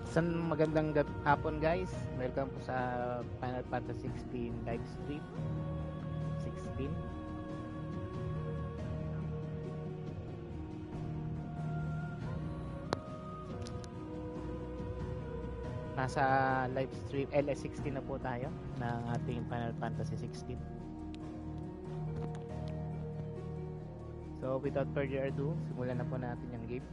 Magandang hapon guys. Welcome po sa Final Fantasy 16 live stream 16. Nasa live stream LS 16 na po tayo ng ating Final Fantasy 16. So without further ado, simulan na po natin yung game.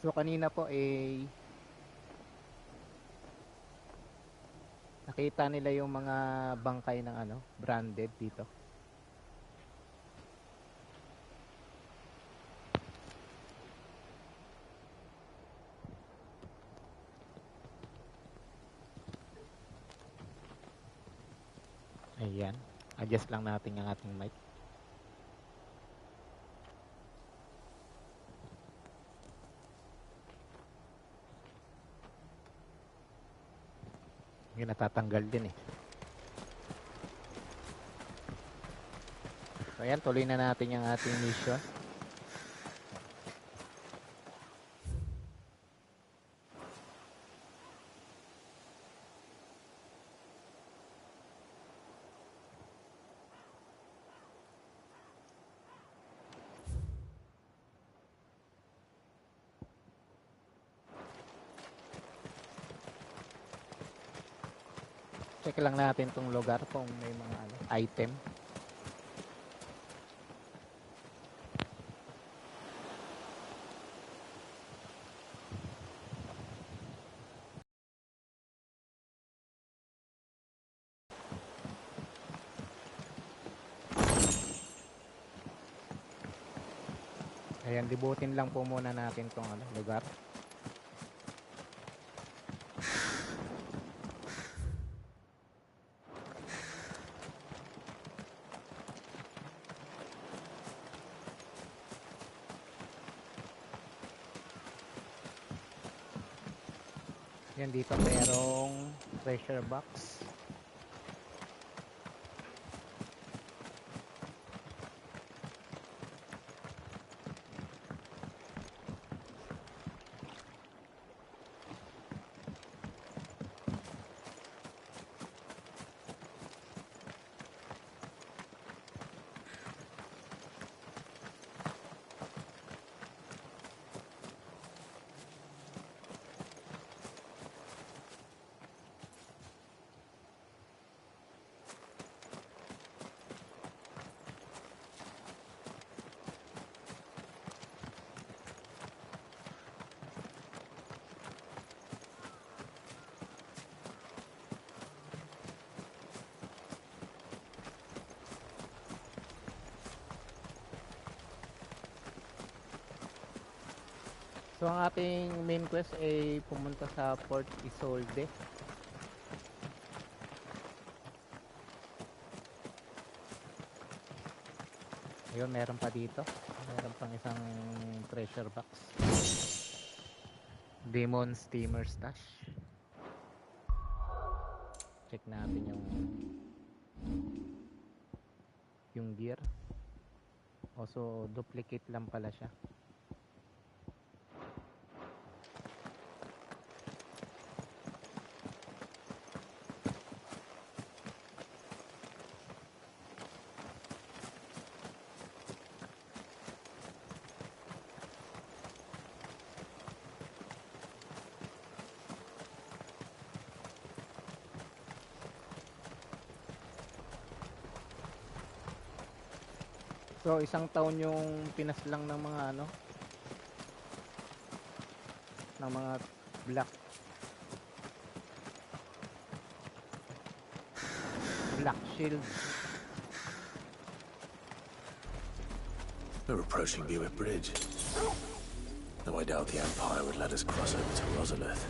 So kanina po nakita nila yung mga bangkay ng branded dito. Ayan, adjust lang natin yung ating mic. Yung natatanggal din eh. So ayan, tuloy na natin yung ating mission. Check lang natin tong lugar kung may mga item. Ayan, libutin lang po muna natin tong lugar. Yan, dito merong treasure box. So ang ating main quest ay pumunta sa Port Isolde. Ayun, meron pa dito. Meron pang isang treasure box. Demon Steamer Stash. Check natin yung gear. Also duplicate lang pala siya. So isang taon yung pinaslang ng mga ng mga black shield. We're approaching Buick Bridge. Though I doubt the Empire would let us cross over to Rosalith.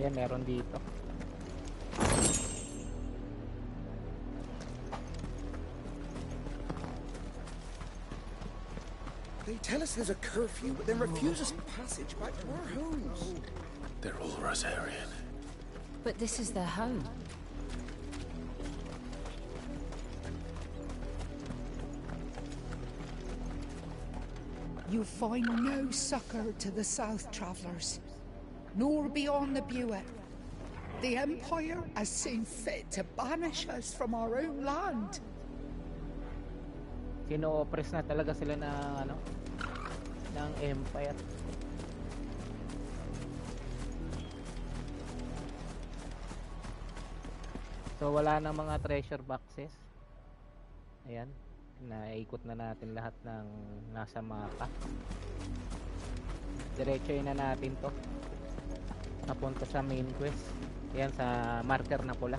Ayan, meron dito. They tell us there's a curfew, but then refuse us passage back to our homes. They're all Rosarian. But this is their home. You find no succor to the South Travellers, nor beyond the Buet. The Empire has seen fit to banish us from our own land. Sino-oppress na talaga sila ng ng Empire. So wala nang mga treasure boxes. Ayan, naikot na natin lahat ng nasa mapa. Diretsoin na natin to papunta sa main quest. Ayan, sa marker na pula.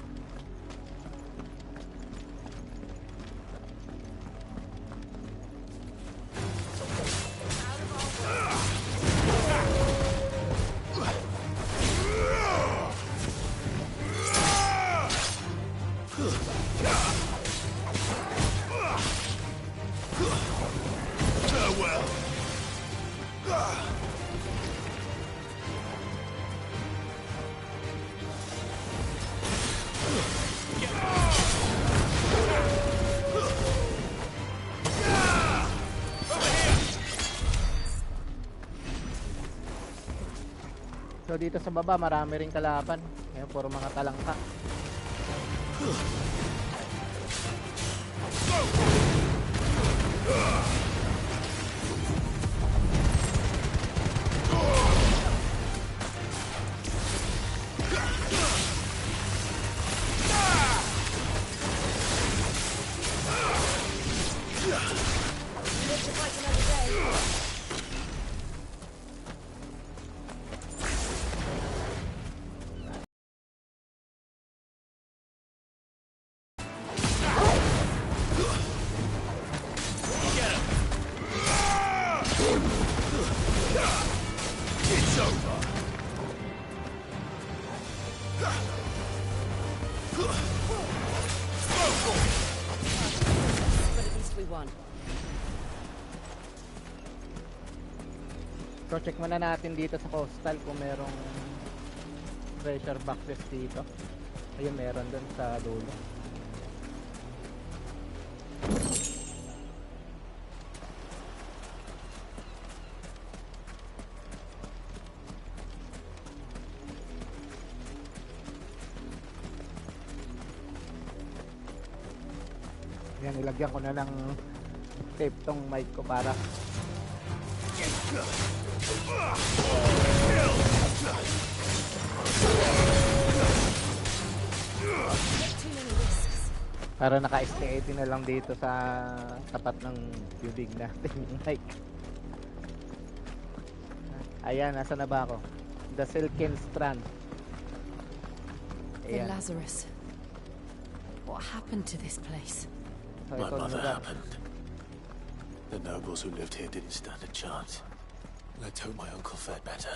So dito sa baba marami ring kalaban. Ngayon puro mga talangka. So check muna natin dito sa coastal kung merong treasure boxes dito. Ayun, meron dun sa dulo. Yan, ilagyan ko na ng tape tong mic ko para naka-ST80 na lang dito sa tapat ng bibig natin yung mic. Ayan, nasa na ba ako? The Silken Strand. The Lazarus. What happened to this place? So, My ito mother lugar. happened. The nobles who lived here didn't stand a chance. Let's hope my uncle fared better.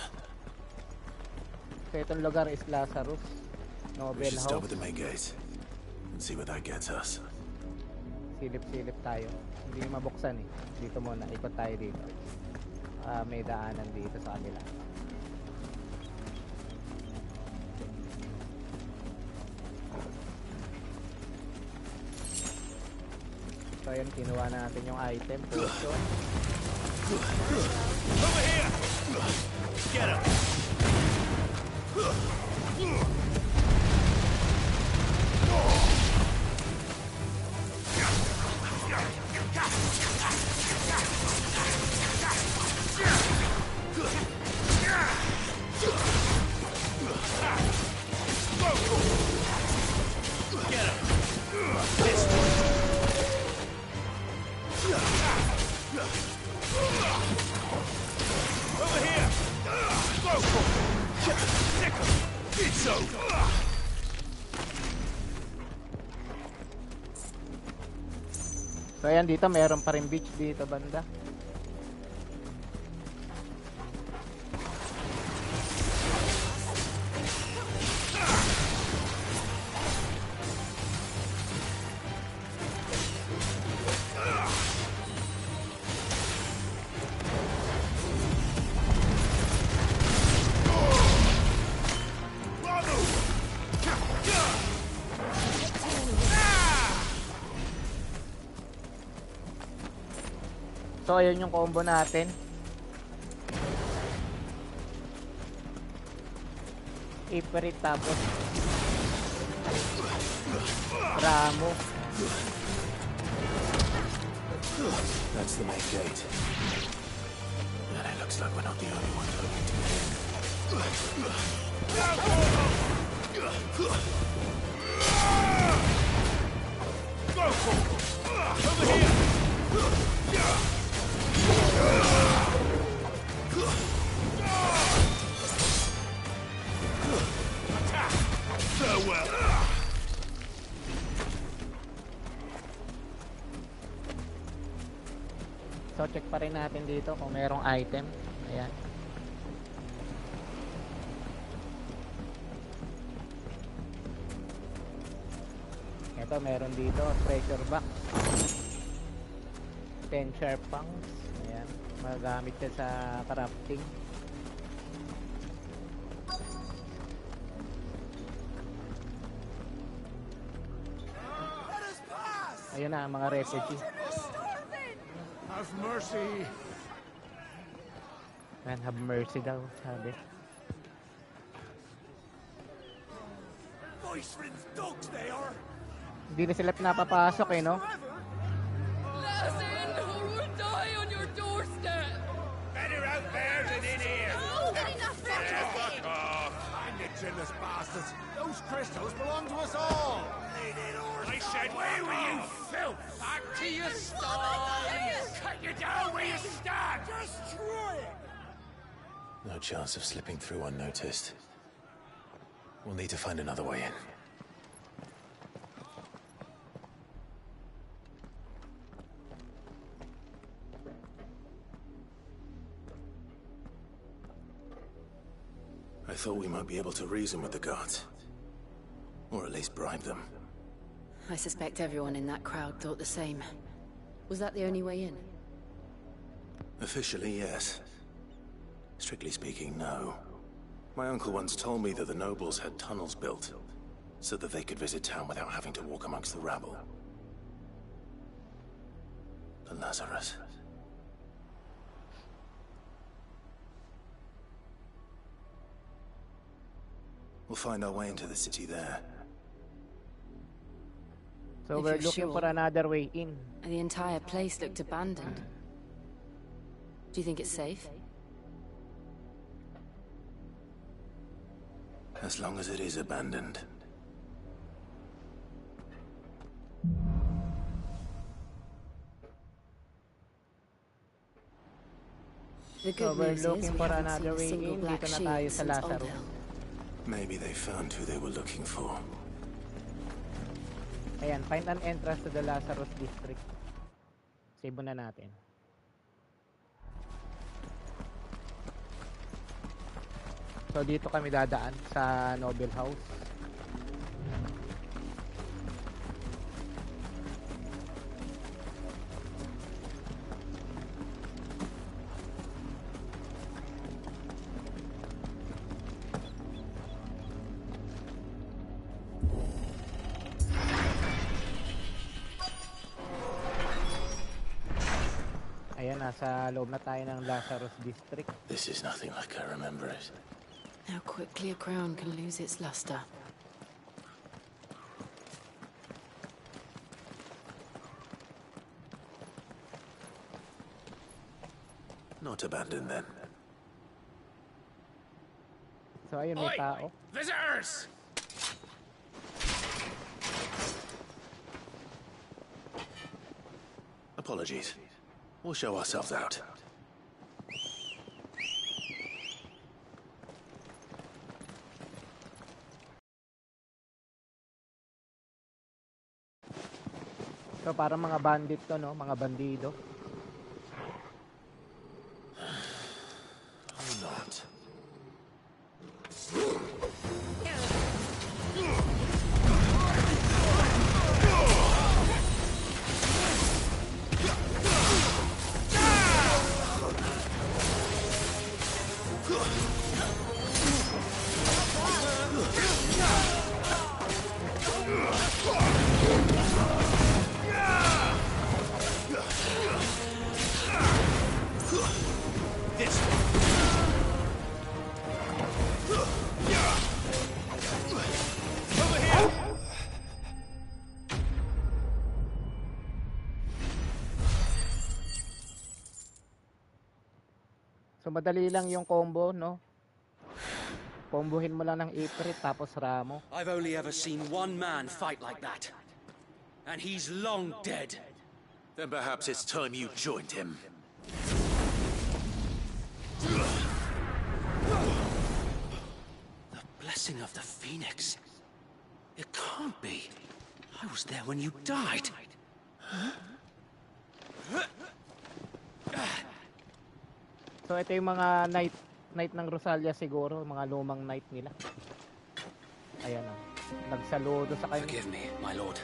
So itong lugar is Lazarus We Nobel should start House. with the main gate and see where that gets us. Silip-silip tayo. Hindi mabuksan eh. Dito muna, ikot tayo dito. May daanan dito sa kanila. So ayan, kinuha natin yung item. Potion. Over here! Get him! Over here! Go for it! It's over! So ayan, dito meron pa rin beach dito banda. So ayun yung combo natin. Iperit tapos Ramo. That's the main gate. And it looks like we're not the only ones hoping to get in. Go for it! Over here! Attack! Farewell! So check pa rin natin dito kung merong item. Ayan. Ito meron dito, treasure box. 10 sharp fangs. Ayan, magagamit siya sa crafting. Ayun na, mga refugee. Have mercy! Man, have mercy daw, sabi. Voiceman's dogs they are! Hindi na sila pinapapasok eh, no? Let us in or we'll die on your doorstep! Better out there than in here! Oh, enough Fuck off! I'm the jealous bastards! Those crystals belong to us all! I said, where were you, filth? Back to your stall! Cut you down where you stand! Destroy it! No chance of slipping through unnoticed. We'll need to find another way in. I thought we might be able to reason with the guards. Or at least bribe them. I suspect everyone in that crowd thought the same. Was that the only way in? Officially, yes. Strictly speaking, no. My uncle once told me that the nobles had tunnels built, so that they could visit town without having to walk amongst the rabble. The Lazarus. We'll find our way into the city there. So If we're you're looking for sure. another way in. The entire place looked abandoned. Do you think it's safe? As long as it is abandoned. The So good we're news is looking we for haven't another seen a way single in. black Dito na tayo shield sa since Old Lazarus. Hill. Maybe they found who they were looking for. Ayan, find an entrance to the Lazarus district. Save na natin. So dito kami dadaan sa Noble House. Ayan, nasa loob na tayo ng Lazarus district. This is nothing like I remember it. How quickly a crown can lose its luster. Not abandoned then. So ayun, may tao. Visitors! Apologies. We'll show ourselves out. So parang mga bandit to, no? Mga bandido. Or not. So madali lang yung combo, no? Combohin mo lang ng Ifrit tapos Ramo. I've only ever seen one man fight like that. And he's long dead. Then perhaps it's time you joined him. The blessing of the Phoenix. It can't be. I was there when you died. So ito yung mga knight ng Rosalia siguro, mga lumang knight nila. Ayan o. Nagsaludo sa kanya. Forgive me, my lord.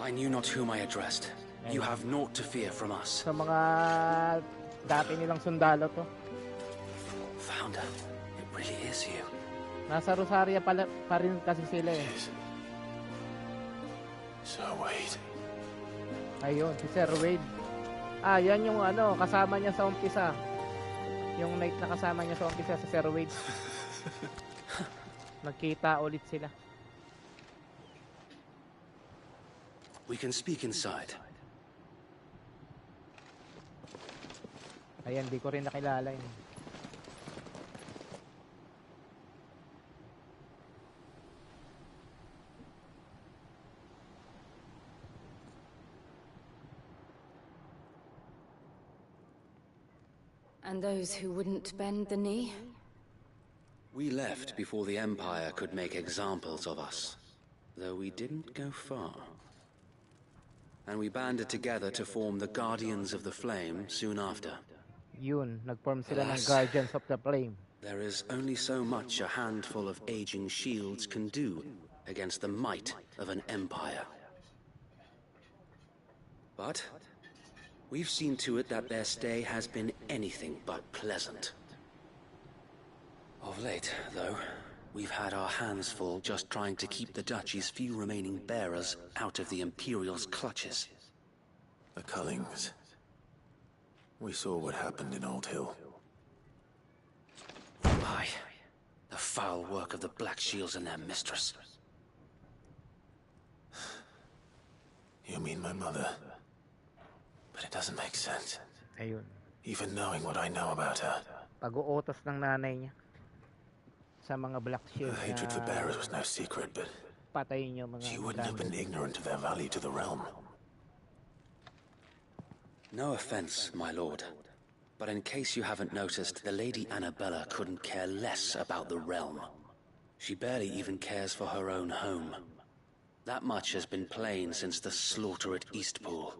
I knew not whom I addressed. You have naught to fear from us. Sa mga dati nilang sundalo to. Founder, it really is you. Nasa Rosaria pa rin kasi sila eh. So wait. Ayun, si Sir Wade. Ah, yan yung ano, kasama niya sa umpisa. Yung knight na kasama niya sa umpisa sa Sir Wade. Nagkita ulit sila. We can speak inside. Ayan, di ko rin nakilala yun. And those who wouldn't bend the knee? We left before the Empire could make examples of us, though we didn't go far. And we banded together to form the Guardians of the Flame soon after. Yun, nag-form sila ng Alas. Guardians of the Flame. There is only so much a handful of aging shields can do against the might of an empire. But we've seen to it that their stay has been anything but pleasant. Of late, though, we've had our hands full just trying to keep the Duchy's few remaining bearers out of the Imperial's clutches. The Cullings. We saw what happened in Old Hill. Aye, the foul work of the Black Shields and their mistress. You mean my mother? But it doesn't make sense. Ayun. Even knowing what I know about her. Pag-uutos ng nanay niya sa mga Black Her Shield hatred for na bearers was no secret, but patayin yung mga she wouldn't have been ignorant of their value to the realm. No offense, my lord, but in case you haven't noticed, the Lady Annabella couldn't care less about the realm. She barely even cares for her own home. That much has been plain since the slaughter at Eastpool.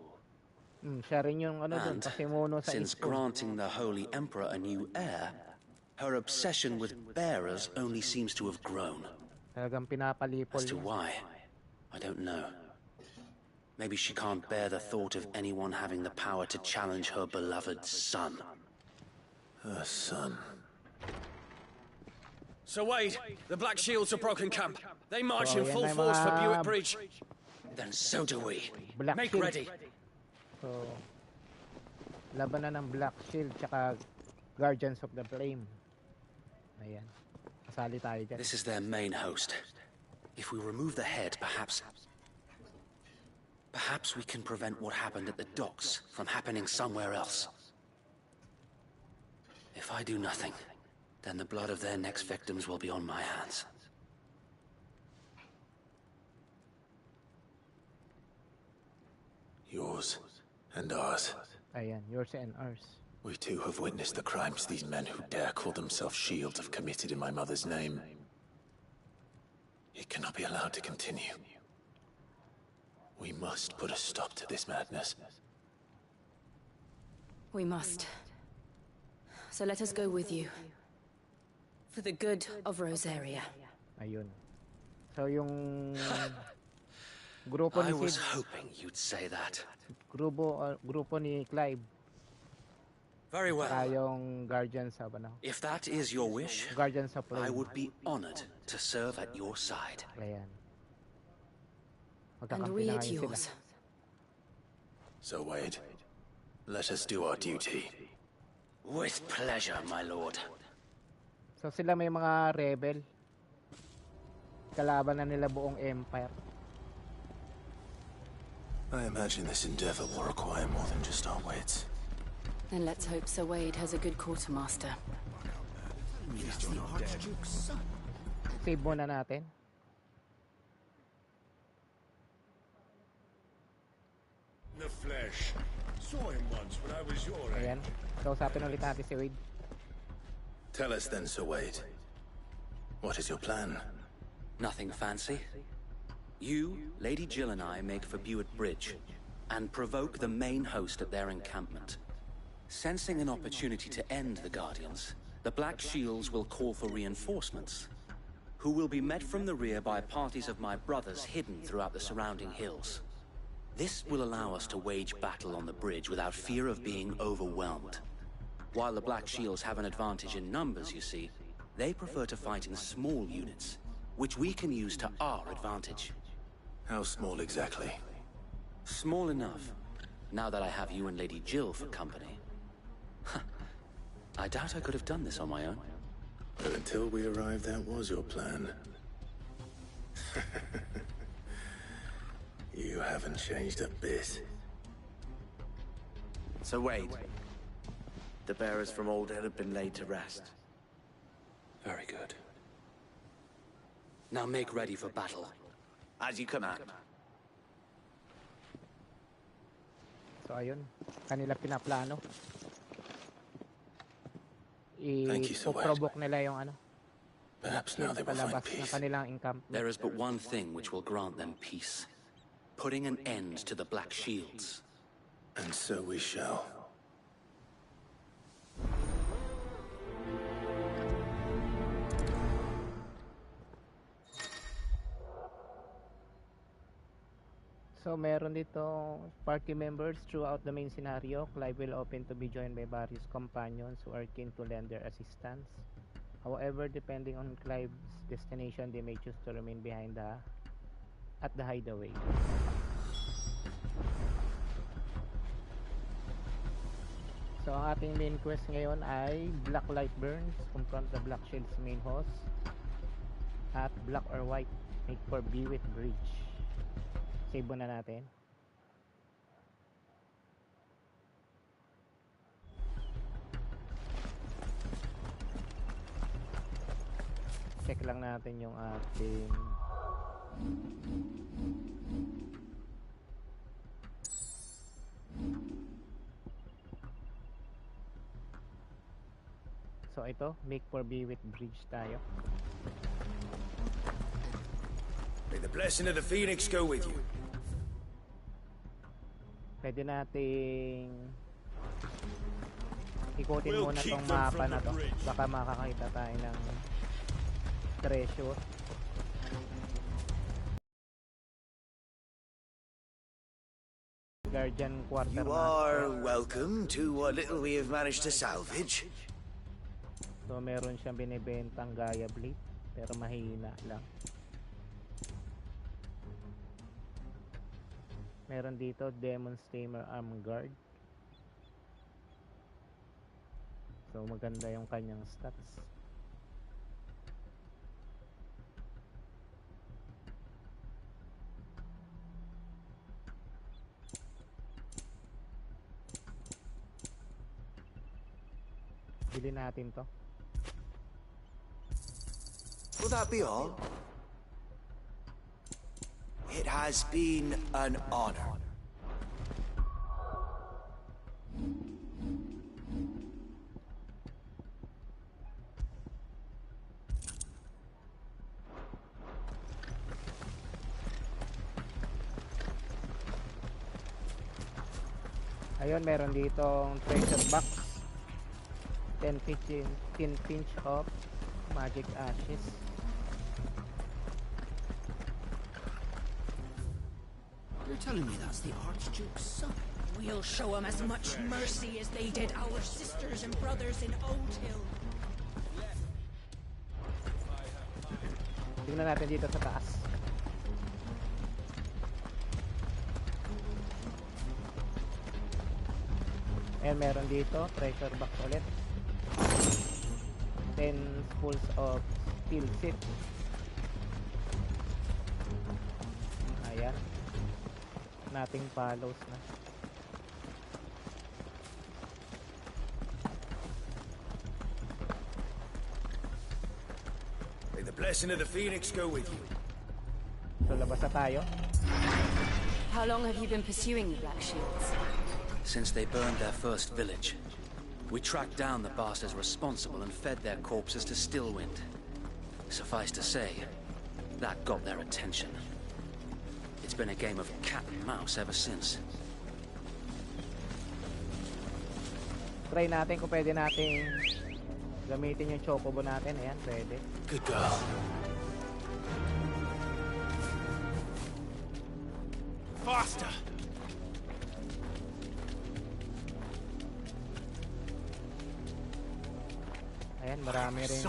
Siya rin yung ano dun, And pasimuno sa since Eastpool. granting the Holy Emperor a new heir, her obsession with bearers only seems to have grown. Talagang pinapalipol As to niya. why, I don't know. Maybe she can't bear the thought of anyone having the power to challenge her beloved son. Her son. Sir Wade, the Black Shields have broken camp. They march So, in yan full na yung force for mga Buick Bridge. Then so do we. Black Make Shield. ready. So, laban na ng Black Shield tsaka Guardians of the Flame. Ayan. Kasali tayo dyan. This is their main host. If we remove the head, perhaps we can prevent what happened at the docks from happening somewhere else. If I do nothing, then the blood of their next victims will be on my hands. Yours and ours. Ayan, yours and ours. We too have witnessed the crimes these men who dare call themselves shields have committed in my mother's name. It cannot be allowed to continue. We must put a stop to this madness. We must. So let us go with you. For the good of Rosaria. Ayun. So yung grupo I ni was Sid, hoping you'd say that. grupo ni Clive, Very well. tayong Guardians of ano, If that is your wish, Guardians of I Flame. would be honored to serve at your side. Ayan. And Magkakampi we na at ngayon sila. yours. So, Wade, let us do our duty. With pleasure, my lord. So sila may mga rebel. Kalaban na nila buong empire. I imagine this endeavor will require more than just our wits. Then let's hope Sir Wade has a good quartermaster. He's the Archduke's son. Save muna natin. The flesh. Saw him once when I was your age. Ayan. Kausapin ulit natin si Wade. Tell us then, Sir Wade. What is your plan? Nothing fancy. You, Lady Jill and I make for Buett Bridge and provoke the main host at their encampment. Sensing an opportunity to end the Guardians, the Black Shields will call for reinforcements, who will be met from the rear by parties of my brothers hidden throughout the surrounding hills. This will allow us to wage battle on the bridge without fear of being overwhelmed. While the Black Shields have an advantage in numbers, you see, they prefer to fight in small units, which we can use to our advantage. How small exactly? Small enough, now that I have you and Lady Jill for company. I doubt I could have done this on my own. But until we arrived, that was your plan. You haven't changed a bit. So Wade, the bearers from Old Ed have been laid to rest. Very good. Now make ready for battle. As you command. So ayun, kanila pinaplano. Thank you, Sir Wade. I-provoke nila yung ano. Perhaps now they will find Palabas ng peace. kanilang encampment. There is but one thing which will grant them peace. Putting an end to the Black Shields. And so we shall. So meron dito party members throughout the main scenario. Clive will open to be joined by various companions who are keen to lend their assistance. However, depending on Clive's destination, they may choose to remain behind at the hideaway. So ang ating main quest ngayon ay Black Light Burns, confront the Black Shield's main host at Black or White, make for Buett Bridge. Save muna natin. Check lang natin yung ating so ito, make for Buett Bridge tayo. May the blessing of the Phoenix go with you. Pwede nating ikutin muna tong mapa na to. Baka makakakita tayo ng treasure. Guardian Quarter. You are welcome to what little we have managed to salvage. So meron siyang binibentang Gaia Blade pero mahina lang. Meron dito Demon Tamer Arm Guard. So maganda yung kanyang stats. Bili natin to. Will that be all? It has been an honor. Ayun, meron ditong treasure box. 10 pinch of magic ashes. You're telling me that's the Archduke's son? We'll show him as much mercy as they did our sisters and brothers in Old Hill. Tingnan natin dito sa taas. And meron dito treasure box ulit. 10 spools of steel set. Ayan. Nating follows na. The blessing of the Phoenix go with you. So labas na tayo. How long have you been pursuing the Black Shields? Since they burned their first village. We tracked down the bastards responsible and fed their corpses to Stillwind. Suffice to say, that got their attention. It's been a game of cat and mouse ever since. Try natin kung pwede nating gamitin yung chocobo natin. Ayan, pwede. Good girl. Faster! Ayan, marami rin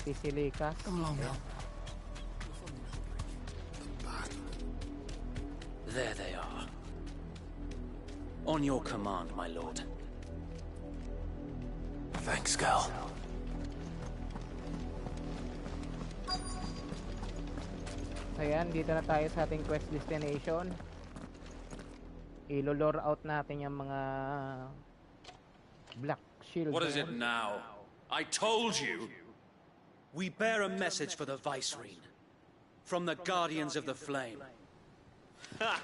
nagsisilikas. Come along now. There they are. On your command, my lord. Thanks, girl. Ayan, dito na tayo sa ating quest destination. Ilo-lore out natin yung mga Black Shield. What is it now? I told you! We bear a message for the Vicereine. From the Guardians of the Flame. Ha!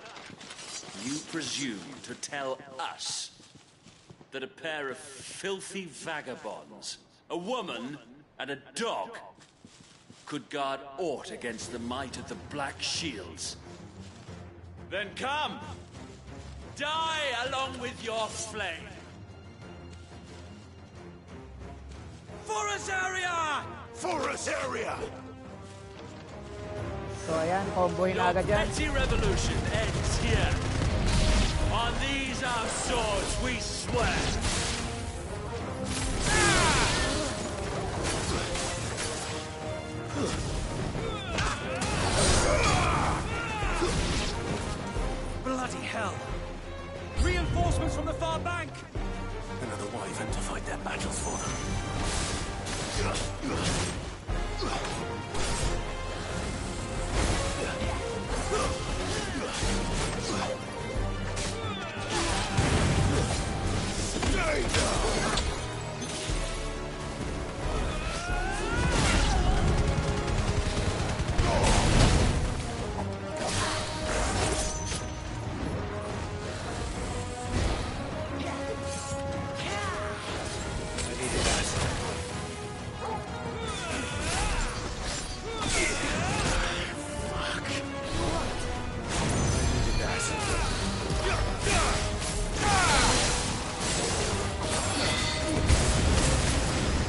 You presume to tell us that a pair of filthy vagabonds, a woman and a dog, could guard aught against the might of the Black Shields? Then come! Die along with your flame! For Azaria! For Azaria! So ayan, comboin na agad yan. Petty revolution ends here. On these our swords we swear. Bloody hell! Reinforcements from the far bank! Another wyvern to fight their battles for them. Stay down!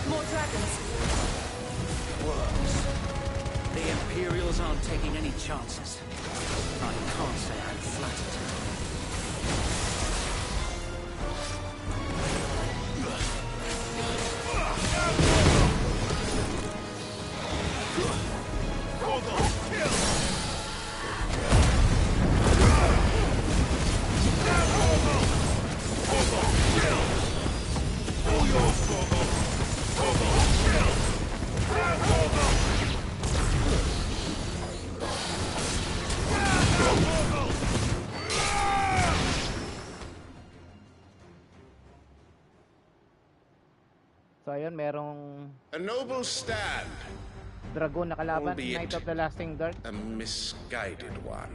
More dragons. Worse. The Imperials aren't taking any chances. I can't say I'm flattered. So ayun, merong A noble stand, dragon na kalaban, Albeit Knight of the Lasting Dark. a misguided one.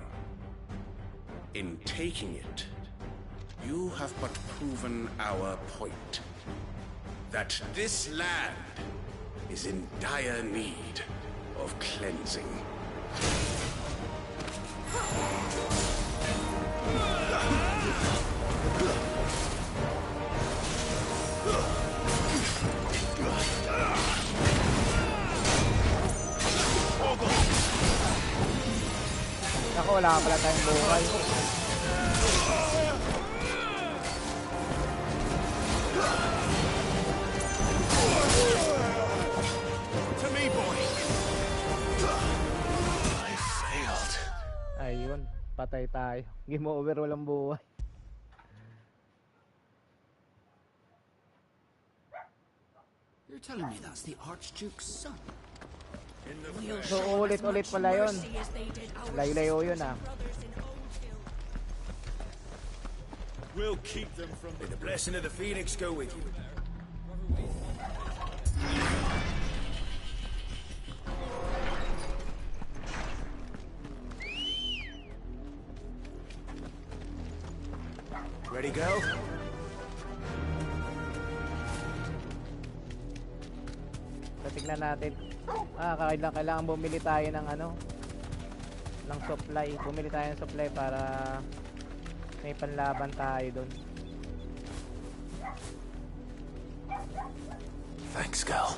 In taking it, you have but proven our point. That this land is in dire need of cleansing. Ako, wala pala tayong buhay. To me, boy! I failed. Ayun, patay tayo. Game over, walang buhay. You're telling me that's the Archduke's son? So ulit-ulit pala yun. Layo-layo yun ah. We'll keep them from the blessing of the Phoenix go with you. So, tignan natin. Kailangan bumili tayo ng ng supply. Bumili tayo ng supply para may panlaban tayo doon. Thanks, girl.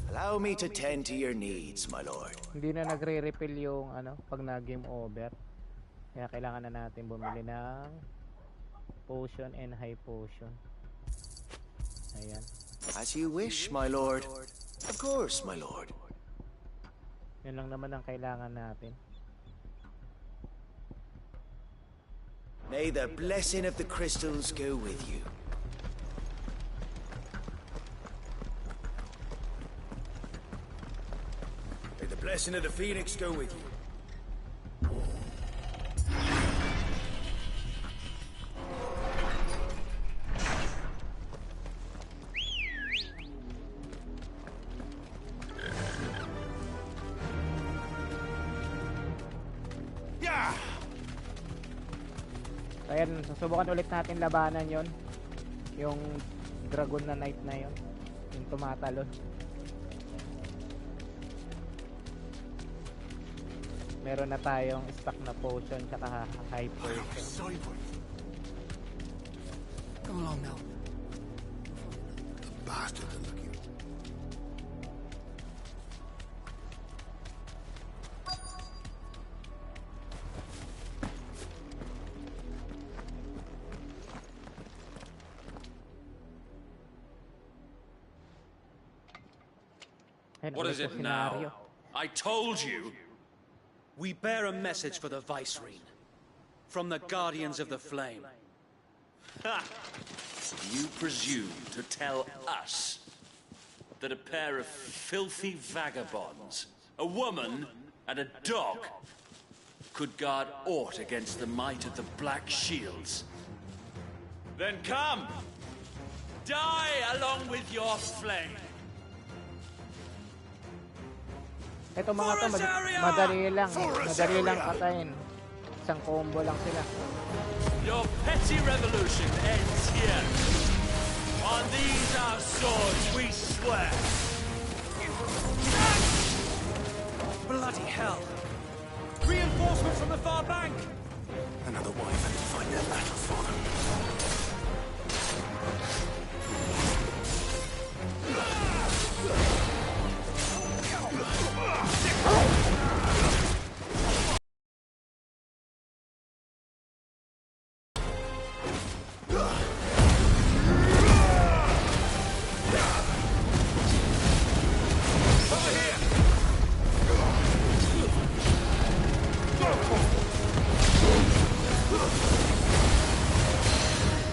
Allow me to tend to your needs, my lord. Hindi na nagre-refill yung pag na-game over. Kaya kailangan na natin bumili ng potion and high potion. Ayan. As you wish, my lord. Of course, my lord. Yun lang naman ang kailangan natin. May the blessing of the crystals go with you. May the blessing of the Phoenix go with you. So, ayan, susubukan ulit natin labanan yon, yung dragon na knight na yon, yung tumatalon. Meron na tayong stock na potion tsaka high potion. Come along now. The bastard are looking. What is it now? I told you. We bear a message for the Vicereine. From the Guardians of the Flame. Ha! You presume to tell us that a pair of filthy vagabonds, a woman and a dog, could guard aught against the might of the Black Shields? Then come! Die along with your flame! Ito mga to, madali lang patayin. Isang combo lang sila. Your petty revolution ends here. On these our swords we swear. Bloody hell! Reinforcements from the far bank! Another wyvern to fight their battle for them.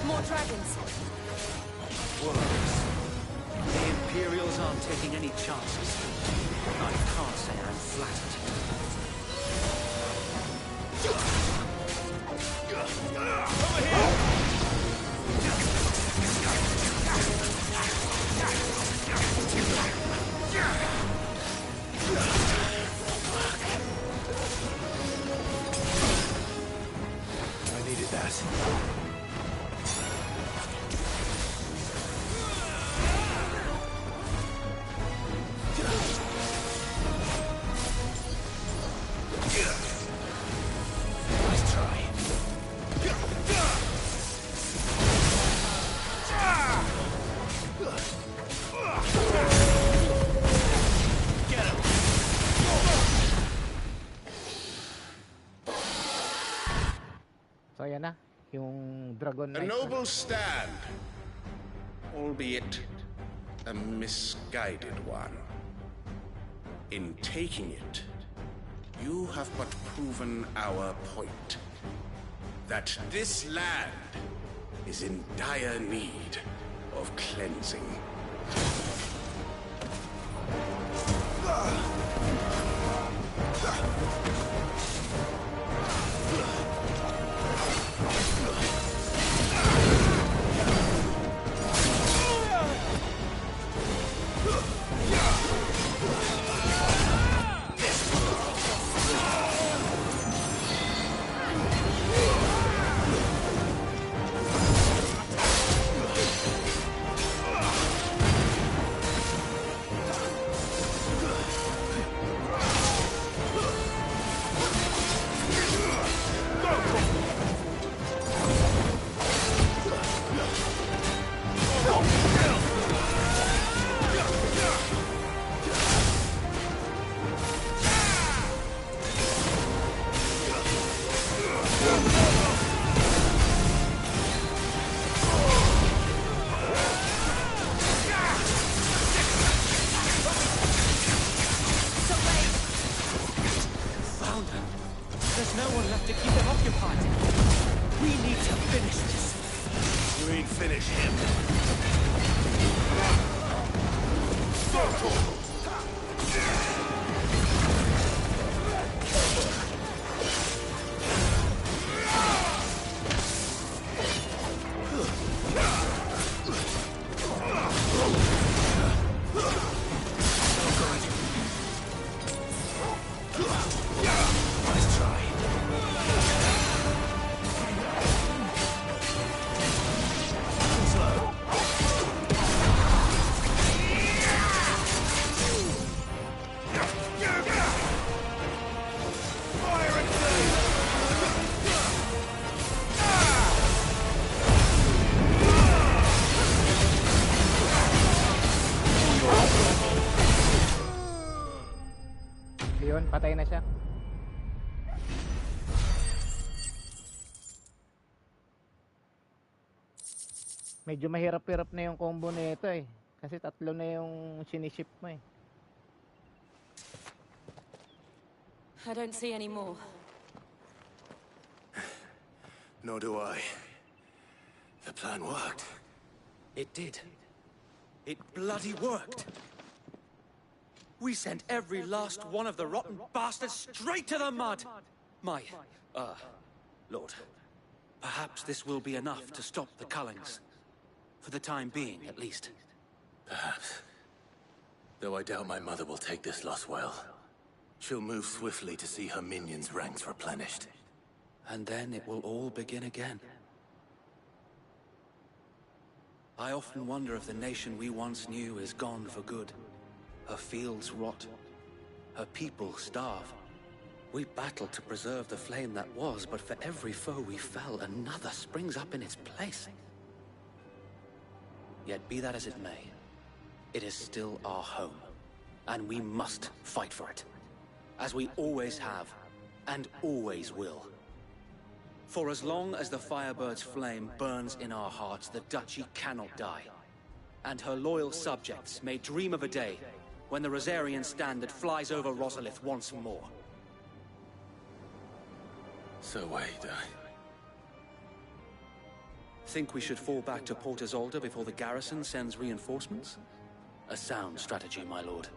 More dragons. The Imperials aren't taking any chances. I can't say I'm flattered. Over here! I needed that. Nice try. Get him! So ayan na, yung dragon A knight. noble stand, albeit a misguided one. In taking it, you have but proven our point. That this land is in dire need of cleansing. You ain't finished him. Yun, patay na siya. Medyo mahirap-hirap na yung combo nito eh. Kasi tatlo na yung siniship mo eh. I don't see any more. Nor do I. The plan worked. It did. It bloody worked. We sent every last one of the rotten bastards straight to the mud! My, Lord, perhaps this will be enough to stop the Cullings. For the time being, at least. Perhaps. Though I doubt my mother will take this loss well. She'll move swiftly to see her minions' ranks replenished. And then it will all begin again. I often wonder if the nation we once knew is gone for good. Her fields rot. Her people starve. We battled to preserve the flame that was, but for every foe we fell, another springs up in its place. Yet be that as it may, it is still our home, and we must fight for it, as we always have, and always will. For as long as the Firebird's flame burns in our hearts, the Duchy cannot die, and her loyal subjects may dream of a day when the Rosarian standard flies over Rosalith once more. So wait, Think we should fall back to Port Isolde before the garrison sends reinforcements? A sound strategy, my lord.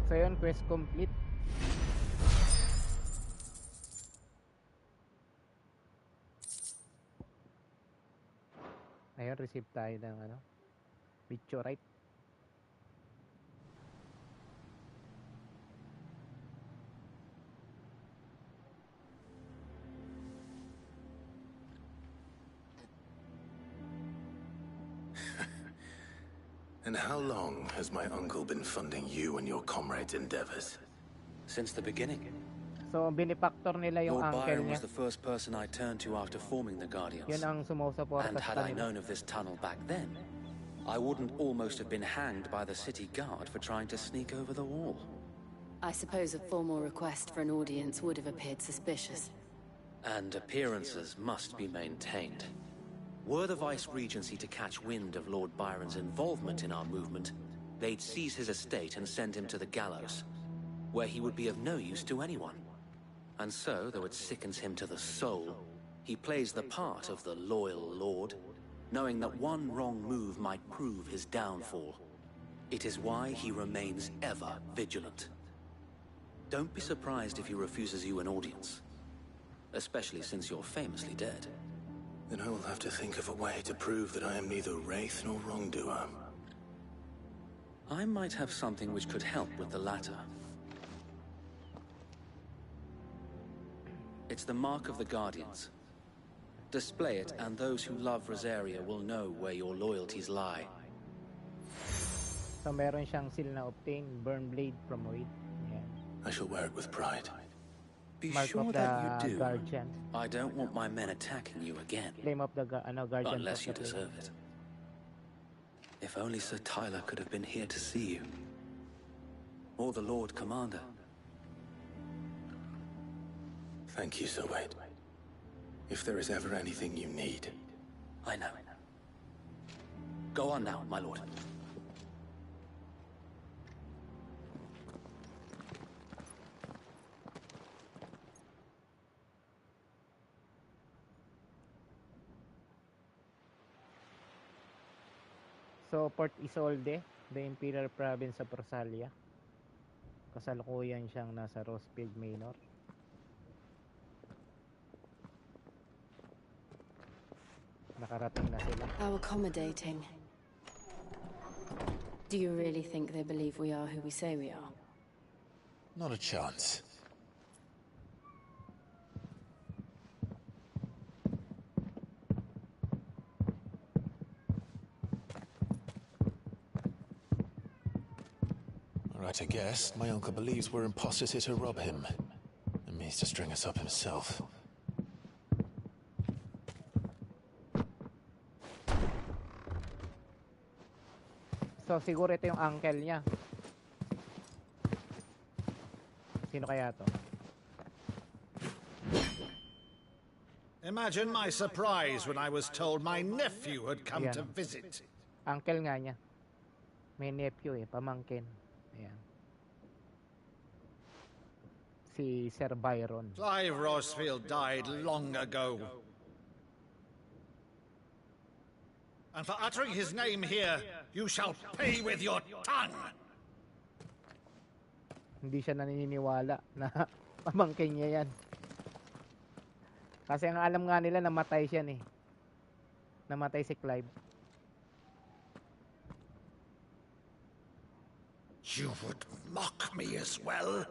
So yun, quest complete. Ayun, receive tayo ng ano, meteorite. And how long has my uncle been funding you and your comrades' endeavors? Since the beginning. So, benefactor nila yung Lord uncle Byron niya. was the first person I turned to after forming the Guardians. Yun ang sumusuporta And sa had I kanila. known of this tunnel back then, I wouldn't almost have been hanged by the city guard for trying to sneak over the wall. I suppose a formal request for an audience would have appeared suspicious. And appearances must be maintained. Were the Vice-Regency to catch wind of Lord Byron's involvement in our movement, they'd seize his estate and send him to the gallows, where he would be of no use to anyone. And so, though it sickens him to the soul, he plays the part of the loyal lord, knowing that one wrong move might prove his downfall. It is why he remains ever vigilant. Don't be surprised if he refuses you an audience, especially since you're famously dead. Then I will have to think of a way to prove that I am neither wraith nor wrongdoer. I might have something which could help with the latter. It's the mark of the Guardians. Display it, and those who love Rosaria will know where your loyalties lie. So, meron siyang seal na obtain, burn blade from Void. Ayan. I shall wear it with pride. Be Mark sure of that the you do. Guardian. I don't want my men attacking you again. Flame of the Guardian. Unless you of the deserve it. If only Sir Tyler could have been here to see you. Or the Lord Commander. Thank you, Sir Wade. If there is ever anything you need. I know. Go on now, my lord. So, Port Isolde, the Imperial Province of Rosalia. Kasalukuyan siyang nasa Rosefield Manor. Nakarating na sila. How accommodating. Do you really think they believe we are who we say we are? Not a chance. Right, I guess. My uncle believes we're imposters here to rob him. And means to string us up himself. So, siguro ito yung uncle niya. Sino kaya to? Imagine my surprise when I was told my nephew had come Ayan. to visit. Uncle nga niya. May nephew pamangkin. Ayan. Si Sir Byron. Clive Rosfield died long ago. And for uttering his name here, you shall pay with your tongue. Hindi siya naniniwala na pamangkin niya yan. Kasi ang alam nga nila, namatay siya Namatay si Clive. You would mock me as well?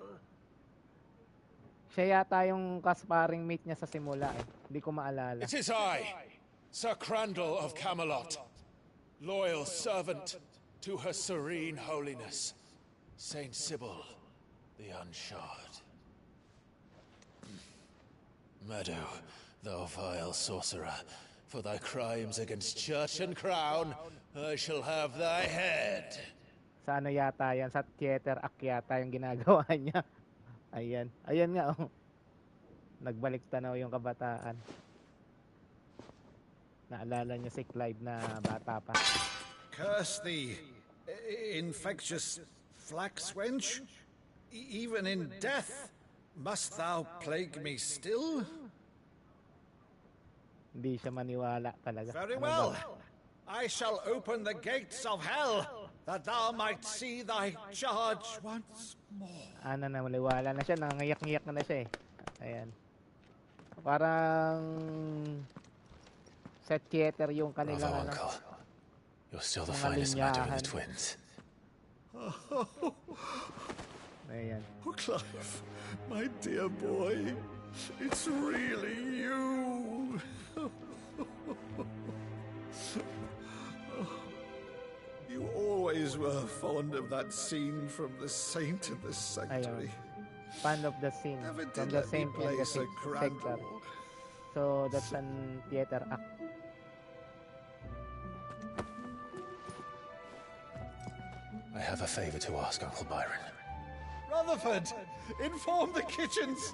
Siya yata yung kasparing mate niya sa simula Hindi ko maalala. It is I, Sir Crandall of Camelot, loyal servant to Her Serene Holiness, Saint Sybil, the Unshod. Meadow, thou vile sorcerer, for thy crimes against church and crown, I shall have thy head. Sa ano yata yan? Sa theater act yata yung ginagawa niya. Ayan. Ayan nga Nagbalik tanaw yung kabataan. Naalala niya si Clive na bata pa. Curse thee, infectious flax wench. Even in death, must thou plague me still? Hindi siya maniwala talaga. Very well. I shall open the gates of hell, that thou might see thy charge once more. Na maniwala na siya. Nangayak-ngayak na siya Ayan. Parang sa theater yung kanilang Bravo, Uncle. You're still the finest Meadow of the twins. Ayan. Oh, Clive, my dear boy, it's really you. You always were fond of that scene from The Saint in the Sanctuary. Ayun. Fan of the scene from the Saint in the Sanctuary. So that's an theater act. I have a favor to ask, Uncle Byron. Rutherford, inform the kitchens.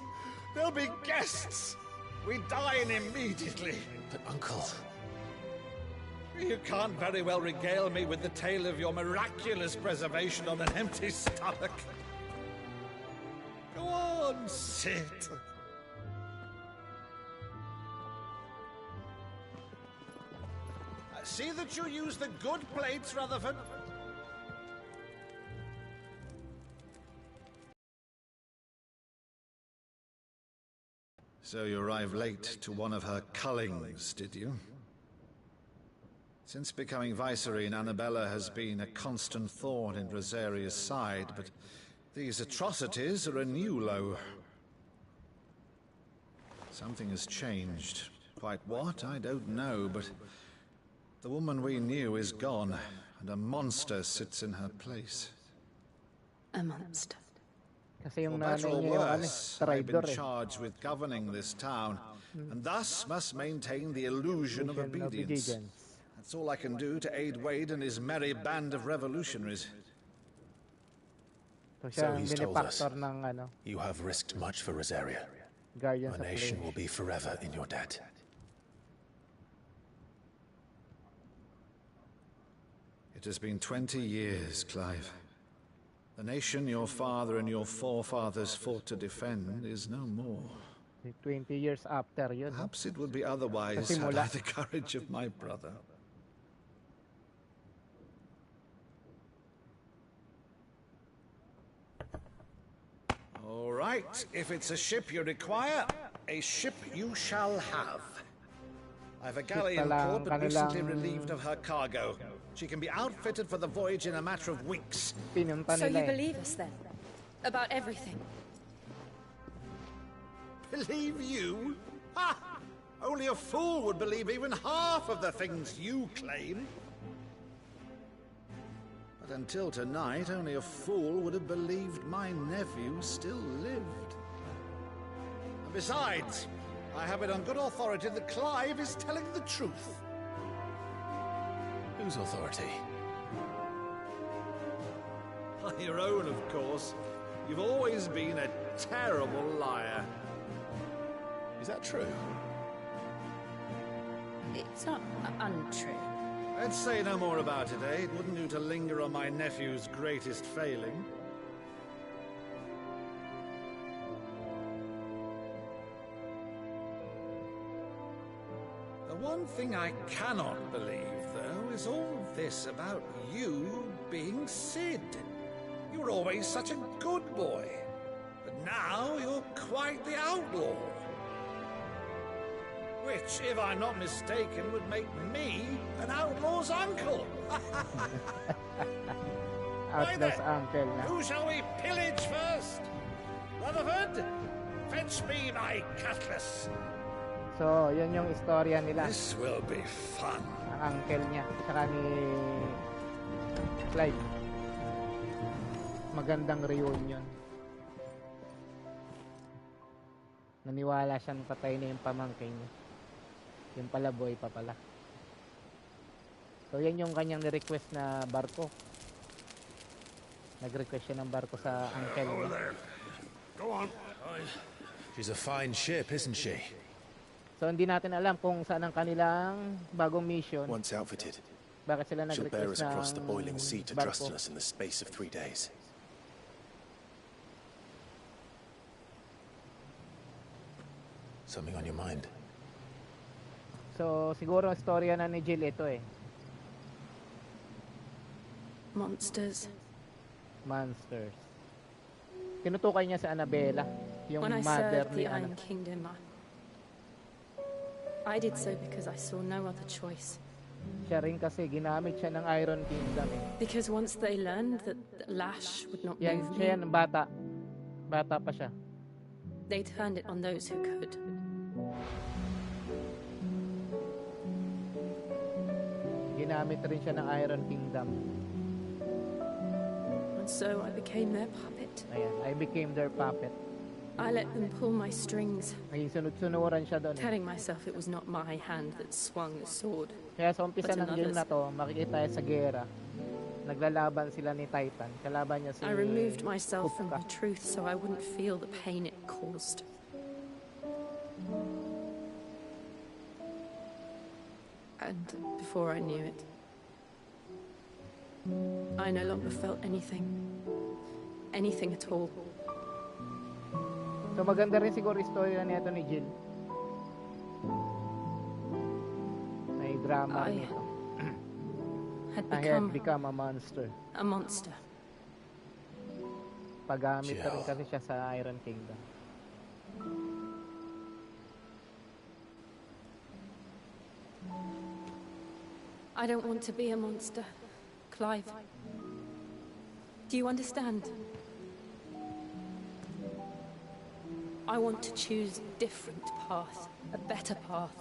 There'll be guests. We dine immediately. But, Uncle... You can't very well regale me with the tale of your miraculous preservation on an empty stomach. Go on, sit. See that you use the good plates, Rutherford. So you arrived late to one of her cullings, did you? Since becoming Vicereine, Annabella has been a constant thorn in Rosaria's side, but these atrocities are a new low. Something has changed. Quite what, I don't know, but the woman we knew is gone, and a monster sits in her place. A monster. Kasi yung For better nanay or niya yung worse, I've traidor been charged with governing this town, and thus must maintain the illusion of obedience. That's all I can do to aid Wade and his merry band of revolutionaries. So he's told us. You have risked much for Rosaria. Our nation will be forever in your debt. It has been 20 years, Clive. The nation your father and your forefathers fought to defend is no more. 20 years after yun. Perhaps it would be otherwise had I the courage of my brother. right. If it's a ship you require, a ship you shall have. I've a galley in port, but recently relieved of her cargo. She can be outfitted for the voyage in a matter of weeks. So you believe us then? About everything? Believe you? Ha! Only a fool would believe even half of the things you claim. But until tonight, only a fool would have believed my nephew still lived. And besides, I have it on good authority that Clive is telling the truth. Whose authority? Your own, of course. You've always been a terrible liar. Is that true? It's not untrue. Let's say no more about it, eh? It wouldn't do to linger on my nephew's greatest failing. The one thing I cannot believe, though, is all this about you being Sid. You were always such a good boy, but now you're quite the outlaw. Which, if I'm not mistaken, would make me an outlaw's uncle. Outlaw's uncle na. Who shall we pillage first? Rutherford, fetch me my cutlass. So, yun yung istorya nila. This will be fun. Ang uncle niya, saka ni Clive. Magandang reunion. Naniwala siyang patay na yung pamangkin niya. Yung pala boy pa pala. So yan yung kanyang ni-request na barko. Nag-request siya ng barko sa uncle niya. Go on. She's a fine ship, isn't she? So hindi natin alam kung saan ang kanilang bagong mission. Once outfitted, bakit sila she'll bear us nag-request across the ng boiling sea to barko? Drustinus in the space of 3 days. Something on your mind? So siguro ang storya na ni Jill ito eh. Monsters. Monsters. Tinutukoy niya sa Annabella, yung When I mother served ni the Anna. Iron Kingdom, I did so because I saw no other choice. Siya rin kasi ginamit siya ng Iron Kingdom eh. Because once they learned that Lash would not Yan, move siya me, yan, bata. Bata pa siya. they turned it on those who could. Ginamit rin siya ng Iron Kingdom. And so I became their puppet. Ayan, I became their puppet. I let them pull my strings, Naging sunod-sunuran siya doon. telling myself it was not my hand that swung the sword. Kaya sa umpisa but ng game another's. na to, makikita tayo sa gera. Naglalaban sila ni Titan. Kalaban niya si I removed myself from Kupka. the truth so I wouldn't feel the pain it caused. And before I knew it, I no longer felt anything. Anything at all. So maganda rin siguro istorya nito ni Jill. May drama rin ito. I had become a monster. A monster. Paggamit na rin Jill. kasi siya sa Iron Kingdom. I don't want to be a monster, Clive. Do you understand? I want to choose a different path, a better path.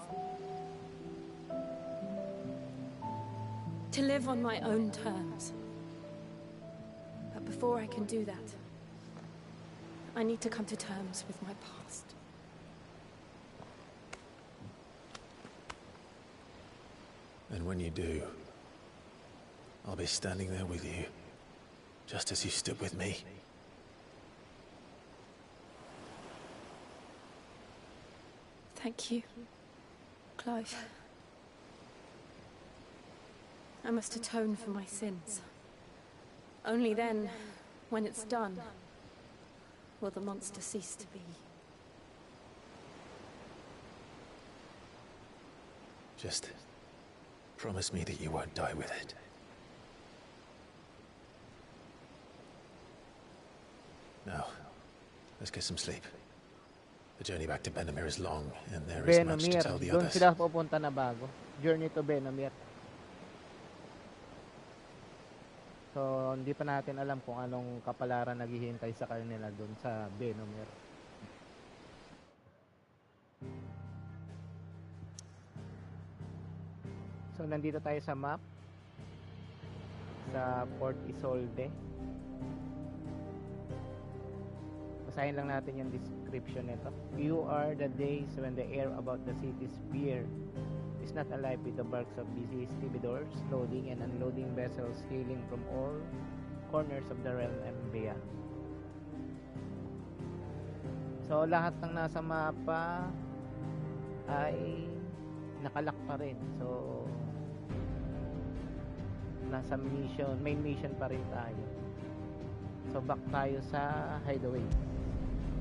To live on my own terms. But before I can do that, I need to come to terms with my past. And when you do, I'll be standing there with you, just as you stood with me. Thank you, Clive. I must atone for my sins. Only then, when it's done, will the monster cease to be. Just promise me that you won't die with it. Now, Let's get some sleep. The journey back to Benamir is long, and there is much to Benamir, tell the doon others. sila pupunta na bago. Journey to Benamir. So, hindi pa natin alam kung anong kapalaran naghihintay sa kanila doon sa Benamir. So, nandito tayo sa map. Sa Port Isolde. Basahin lang natin yung description nito. Few are the days when the air about the city's pier is not alive with the barks of busy stevedores, loading and unloading vessels hailing from all corners of the realm and beyond. So, lahat ng nasa mapa ay nakalak pa rin. So, nasa mission, main mission pa rin tayo. So, back tayo sa hideaway.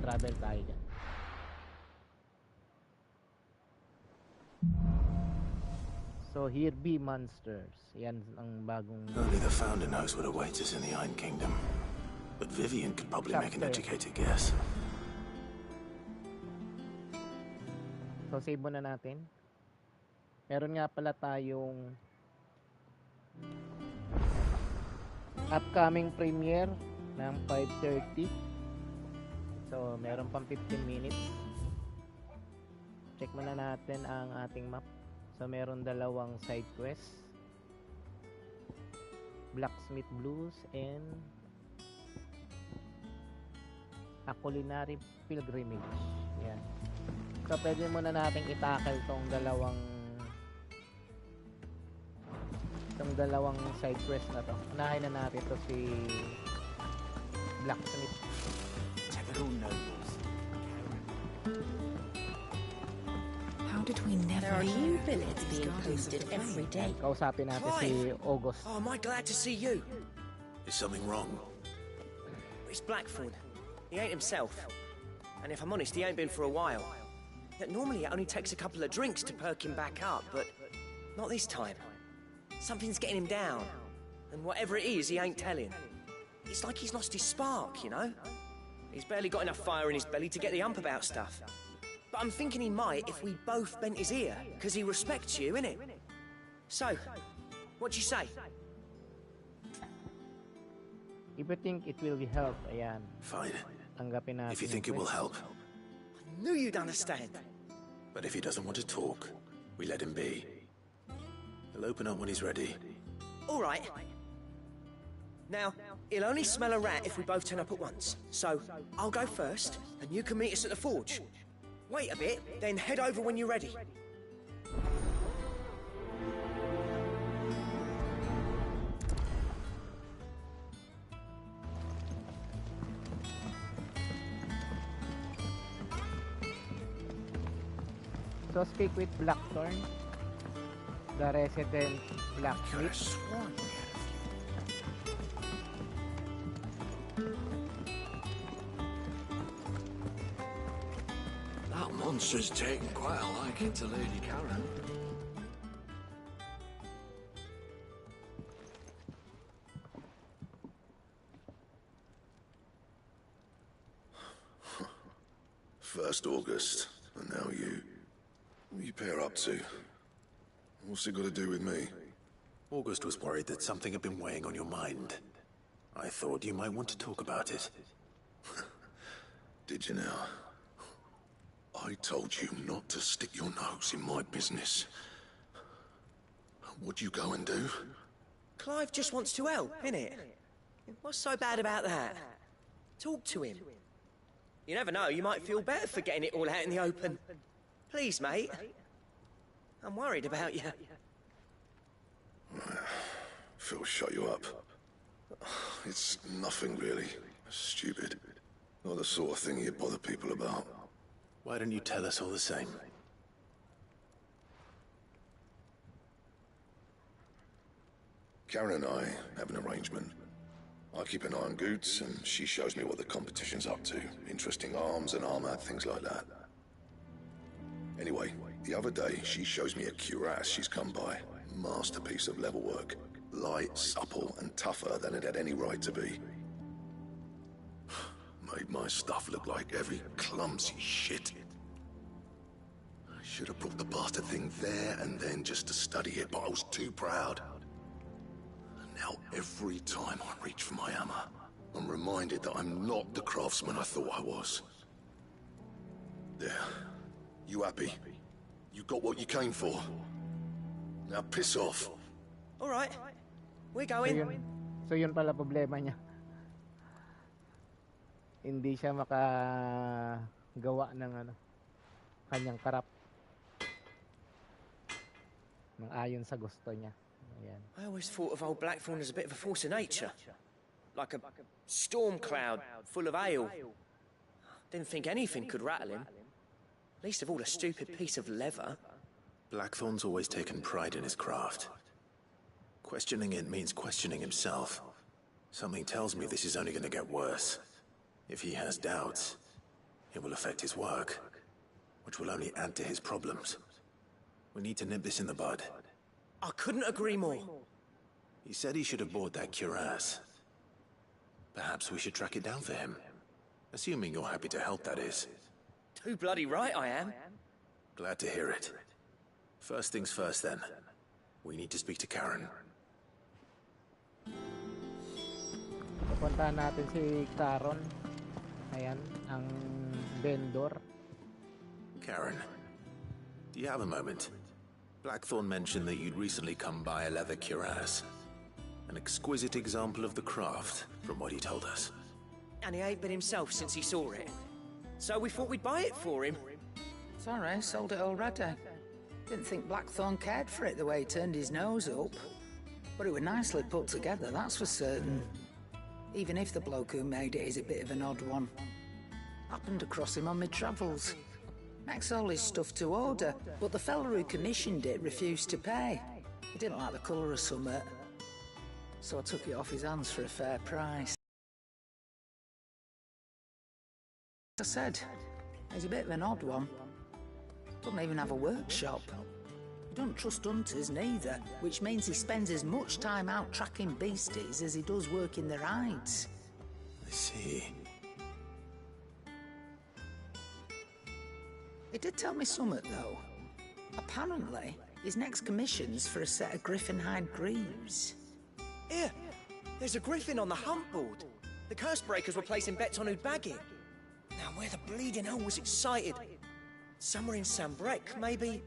Travel tayo dyan. So, here be monsters. Yan ang bagong... Only the Founder knows what awaits us in the Iron Kingdom. But Vivian could probably make an educated guess. So, save muna natin. Meron nga pala tayong upcoming premiere ng 5:30. So, meron pang 15 minutes. Check muna natin ang ating map. So, meron dalawang side quest. Blacksmith Blues and a culinary pilgrimage. Yan. So, pwede muna natin itakal tong dalawang side quest na to. Unahin na natin to si Blacksmith. Typical nobles. How did we never There are hear new of billets these being gardens posted of every flame? day. Kausapin natin si August. Oh, am I glad to see you? Is something wrong? It's Blackthorn. He ain't himself. And if I'm honest, he ain't been for a while. Yet normally it only takes a couple of drinks to perk him back up, but not this time. Something's getting him down. And whatever it is, he ain't telling. It's like he's lost his spark, you know? He's barely got enough fire in his belly to get the ump about stuff. But I'm thinking he might if we both bent his ear, because he respects you, innit? So, what do you say? If you think it will help, ayan. Fine. Tanggapin natin. If you think it will help. I knew you'd understand. But if he doesn't want to talk, we let him be. He'll open up when he's ready. All right. Now, he'll only smell a rat if we both turn up at once. So, I'll go first, and you can meet us at the forge. Wait a bit, then head over when you're ready. So, speak with Blackthorn, the resident blacksmith. That monster's taken quite a liking to Lady Karen. First August, and now you. What are you pair up to? What's it got to do with me? August was worried that something had been weighing on your mind. I thought you might want to talk about it. Did you now? I told you not to stick your nose in my business. What'd you go and do? Clive just wants to help, innit? What's so bad about that? Talk to him. You never know, you might feel better for getting it all out in the open. Please, mate. I'm worried about you. Phil shut you up. It's nothing really. Stupid. Not the sort of thing you bother people about. Why don't you tell us all the same? Karen and I have an arrangement. I keep an eye on Goots, and she shows me what the competition's up to. Interesting arms and armor, things like that. Anyway, the other day, she shows me a cuirass she's come by. Masterpiece of level work. Light, supple, and tougher than it had any right to be. Made my stuff look like every clumsy shit. I should have brought the bastard thing there and then just to study it, but I was too proud. And now every time I reach for my hammer, I'm reminded that I'm not the craftsman I thought I was. There. You happy? You got what you came for. Now piss off. All right. We're going. So yun pala problema niya. Hindi siya makagawa ng kanyang karap ng ayon sa gusto niya. Ayan. I always thought of old Blackthorn as a bit of a force of nature. Like a storm cloud full of ale. Didn't think anything could rattle him. Least of all a stupid piece of leather. Blackthorn's always taken pride in his craft. Questioning it means questioning himself. Something tells me this is only going to get worse. If he has doubts, it will affect his work, which will only add to his problems. We need to nip this in the bud. I couldn't agree more. He said he should have bought that cuirass. Perhaps we should track it down for him. Assuming you're happy to help, that is. Too bloody right I am. Glad to hear it. First things first, then. We need to speak to Karen. Pupuntahan natin si Karen. Ayan, ang vendor. Karen, do you have a moment? Blackthorn mentioned that you'd recently come by a leather cuirass. An exquisite example of the craft, from what he told us. And he ain't been himself since he saw it. So we thought we'd buy it for him. Sorry, sold it already. Didn't think Blackthorn cared for it the way he turned his nose up. But it was nicely put together, that's for certain. Even if the bloke who made it is a bit of an odd one. Happened across him on my travels. Makes all his stuff to order, but the fella who commissioned it refused to pay. He didn't like the colour of summit. So I took it off his hands for a fair price. I said, he's a bit of an odd one. Doesn't even have a workshop. He don't trust hunters neither, which means he spends as much time out tracking beasties as he does working their hides. I see. He did tell me something, though. Apparently, his next commission's for a set of griffin hide greaves. Here, there's a griffin on the hunt board. The curse breakers were placing bets on who'd bag it. Now, where the bleeding hell was it sighted? Somewhere in Sambrec, maybe...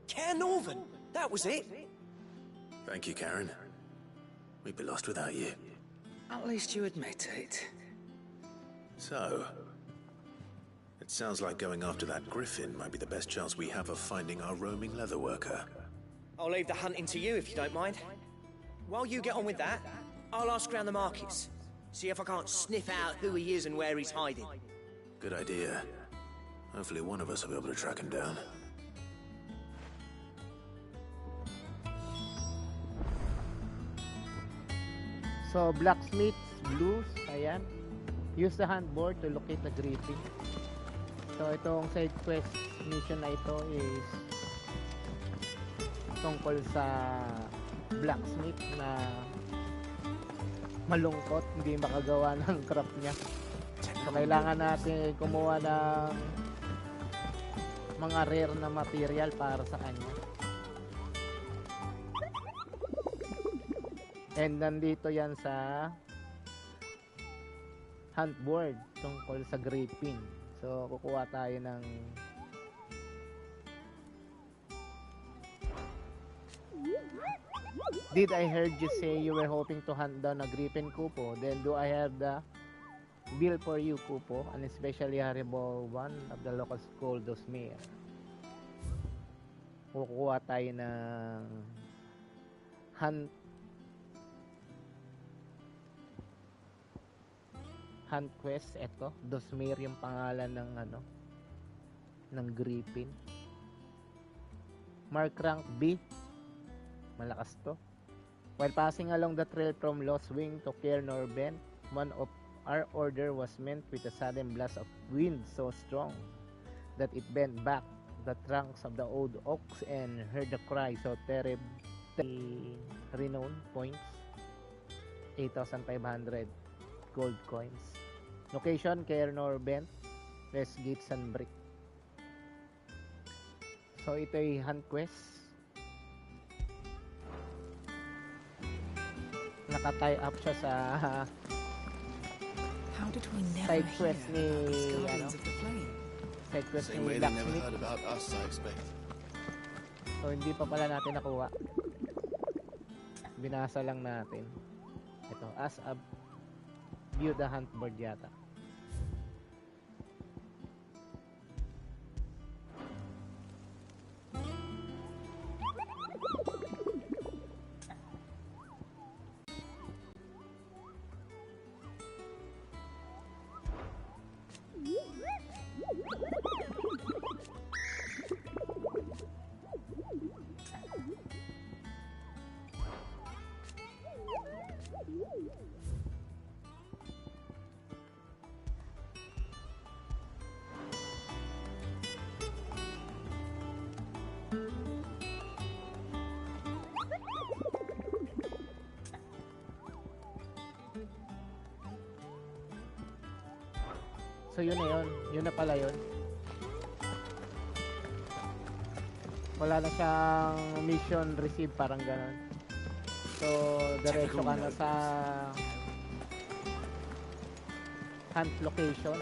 Care Northern, that was it. Thank you, Karen. We'd be lost without you. At least you admit it. So, it sounds like going after that griffin might be the best chance we have of finding our roaming leather worker. I'll leave the hunting to you if you don't mind. While you get on with that, I'll ask around the markets. See if I can't sniff out who he is and where he's hiding. Good idea. Hopefully one of us will be able to track him down. So, blacksmith's blues, ayan. Use the handboard to locate the griffin. So, itong side quest mission na ito is tungkol sa blacksmith na malungkot, hindi makagawa ng craft niya. So, kailangan natin kumuha ng mga rare na material para sa kanya. And nandito yan sa hunt board tungkol sa griffin. So, kukuha tayo ng Did I heard you say you were hoping to hunt down a griffin, Kupo? Then do I have the bill for you, Kupo? An especially horrible one of the local school, Dosmere. Kukuha tayo ng hunt quest. Eto, Dosmere yung pangalan ng ng griffin. Mark rank B. Malakas to. While passing along the trail from Lost Wing to Cair Norben, one of our order was met with a sudden blast of wind so strong that it bent back the trunks of the old oaks and heard the cry so terrible. Renown points 8,500 gold coins. Location, Cairnor Bent, Westgate, Sunbrick. So ito ay hunt quest. Naka-tie up siya sa How did we never side quest ni Guardians of the Flame? Side quest Same ni way they never Blacksmith. heard about us, I expect. So hindi pa pala natin nakuha. Binasa lang natin. Ito, as a view the hunt board yata. So yun na yun. Yun na pala yun. Wala na siyang mission received, parang ganon. So diretso ka na sa hunt location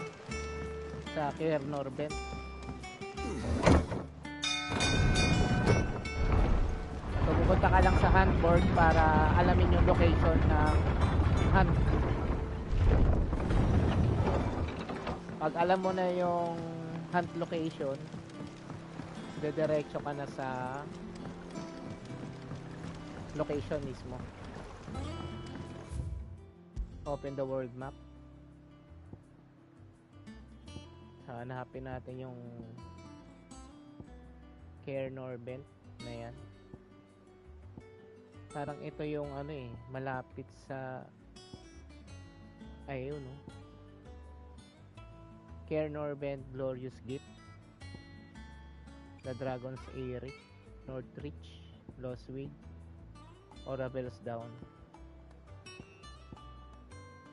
sa Cairnor Bent. So pupunta ka lang sa hunt board para alamin yung location ng hunt. Pag alam mo na yung hunt location, dediretso ka na sa location mismo. Open the world map. Hanapin natin yung Cairnor Bent na yan. Parang ito yung ano eh, malapit sa ayun no. Cairnor Bent, Glorious Gift, The Dragon's Eyrie, Northreach, Lostwig, Orabel's Down.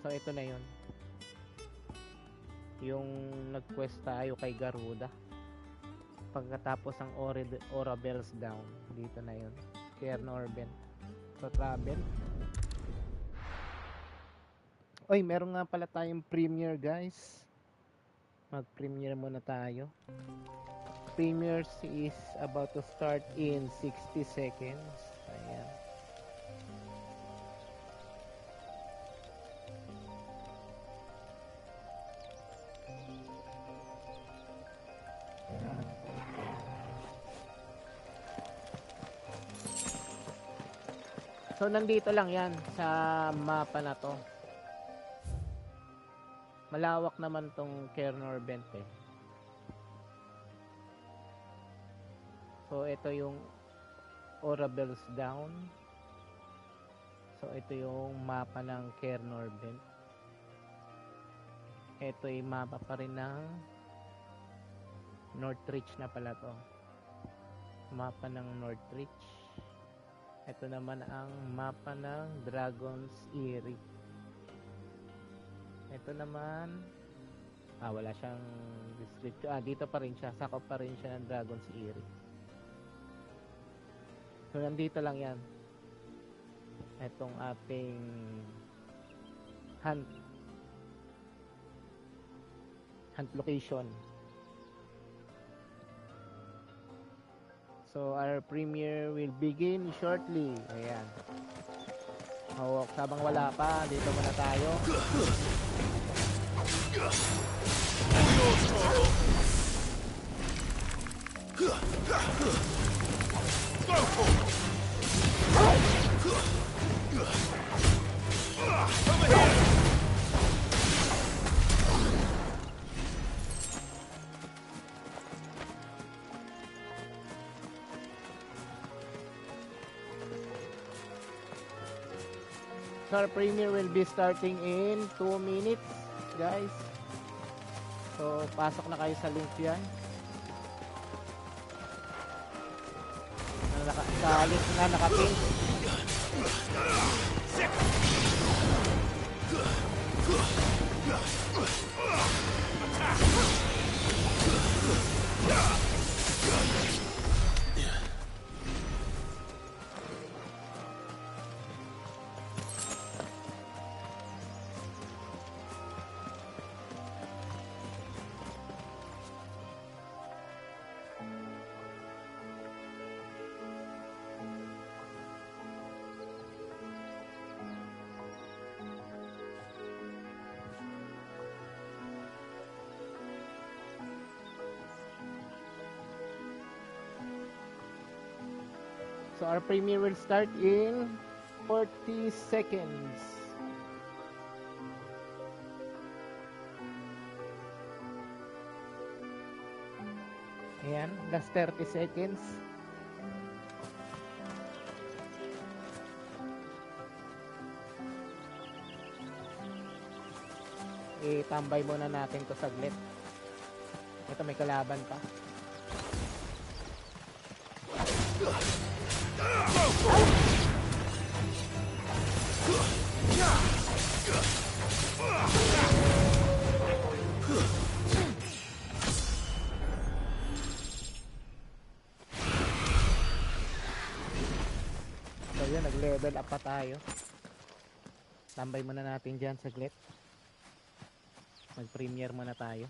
So ito na yun. Yung nag-quest tayo kay Garuda. Pagkatapos ang Orabel's Down, dito na yun. Cairnor Bent. So travel. Oy, meron nga pala tayong premiere guys. Mag-premiere muna tayo. Premiere is about to start in 60 seconds. Ayan. So nandito lang yan sa mapa na to. Malawak naman tong Cairnor Bent eh. So ito yung Orabel's Down. So ito yung mapa ng Cairnor Bent. Ito yung mapa pa rin ng Northreach na pala to. Mapa ng Northreach. Ito naman ang mapa ng Dragon's Eyrie. Ito naman wala siyang description. Dito pa rin siya. Sakop pa rin siya ng Dragon's Eyrie. So nandito lang yan. Itong ating hunt location. So our premiere will begin shortly. Ayan. Sabang wala pa, dito muna tayo. So our premiere will be starting in 2 minutes, guys. So pasok na kayo sa link yan. Sa link na nakapin. So our premiere will start in 40 seconds. Ayan, last 30 seconds. Tambay muna natin to saglit. Ito may kalaban pa. So yun, nag-level up pa tayo. Tambay muna natin dyan saglit. Mag-premiere muna tayo.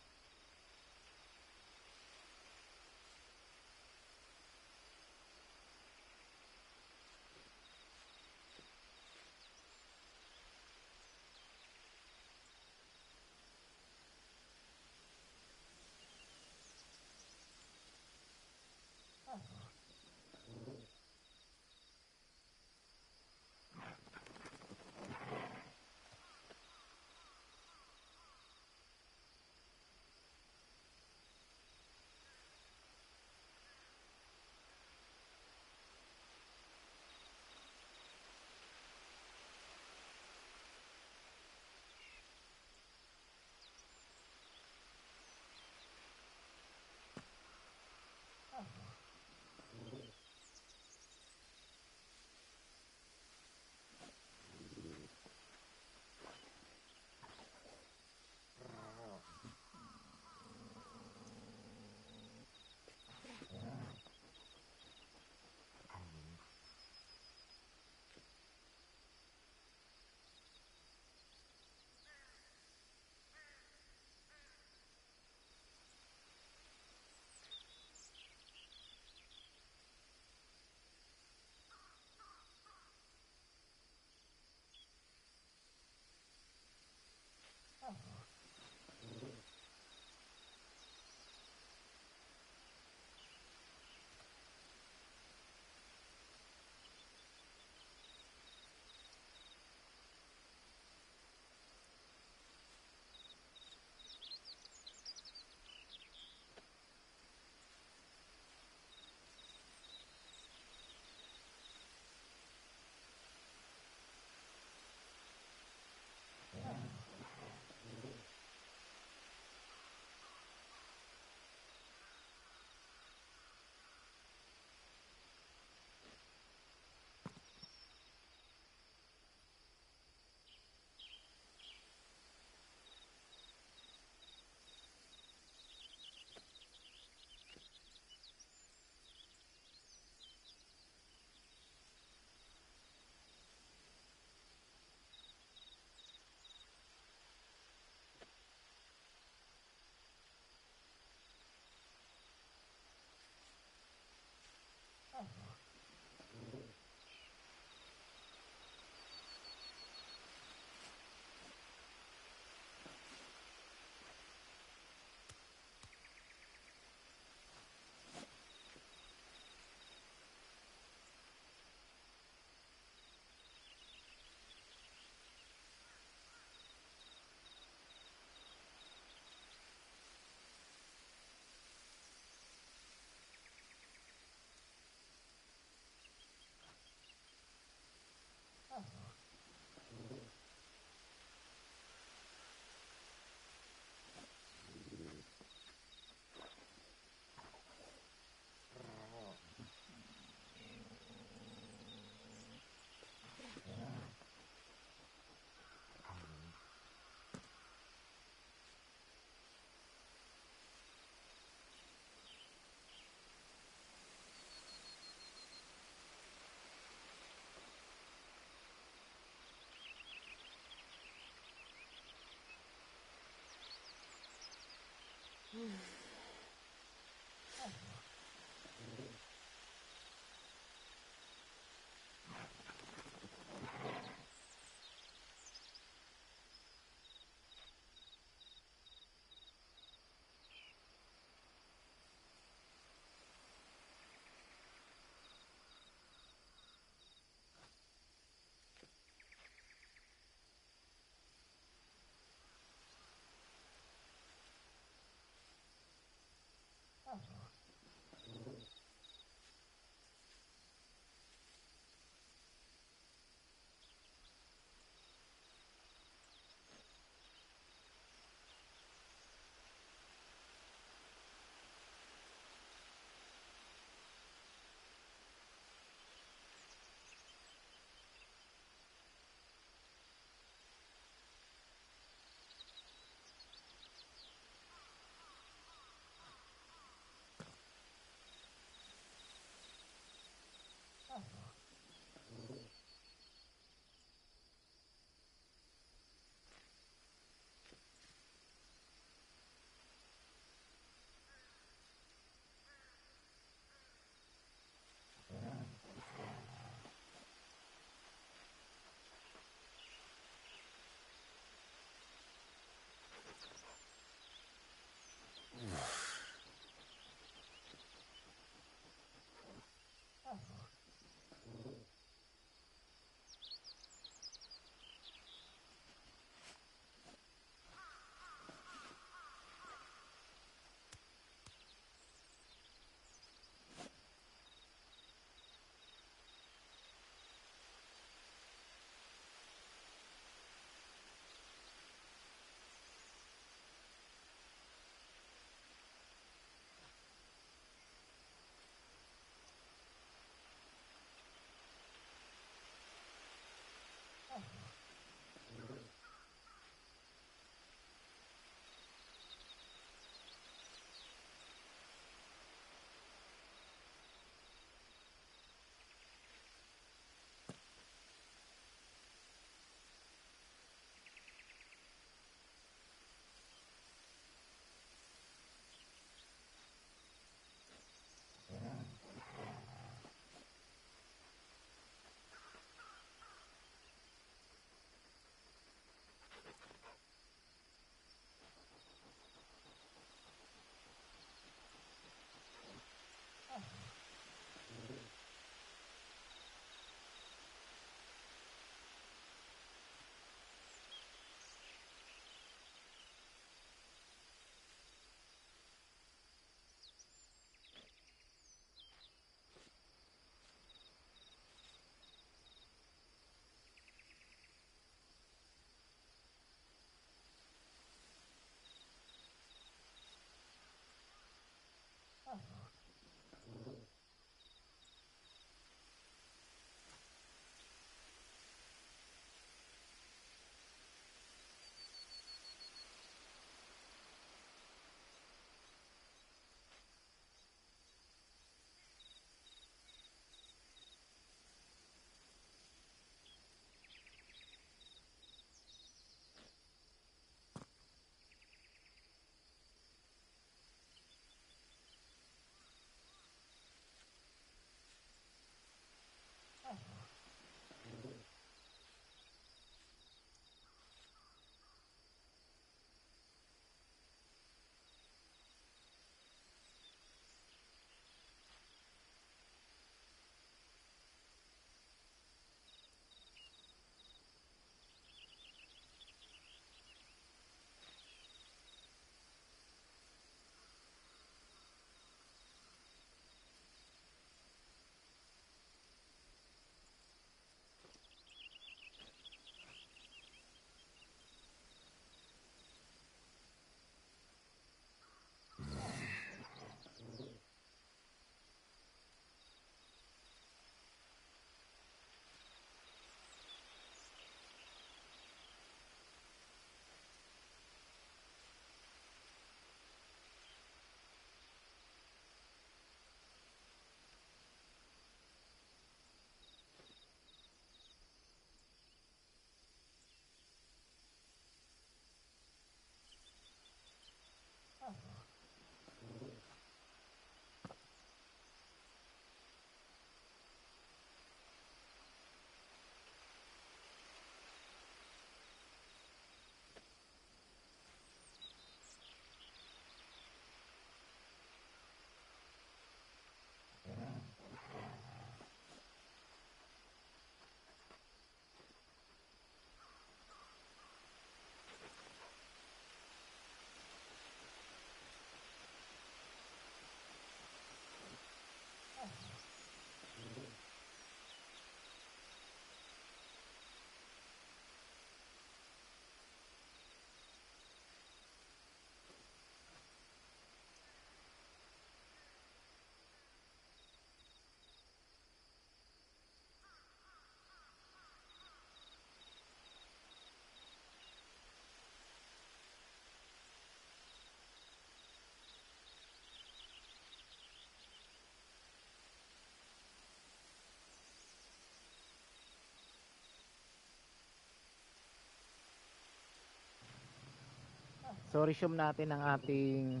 So resume natin ang ating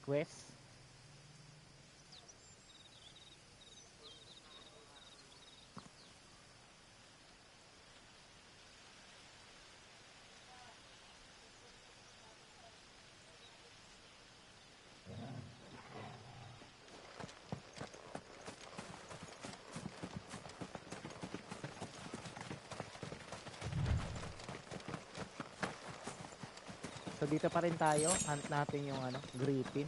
quest. So dito pa rin tayo, hunt natin yung ano, griffin.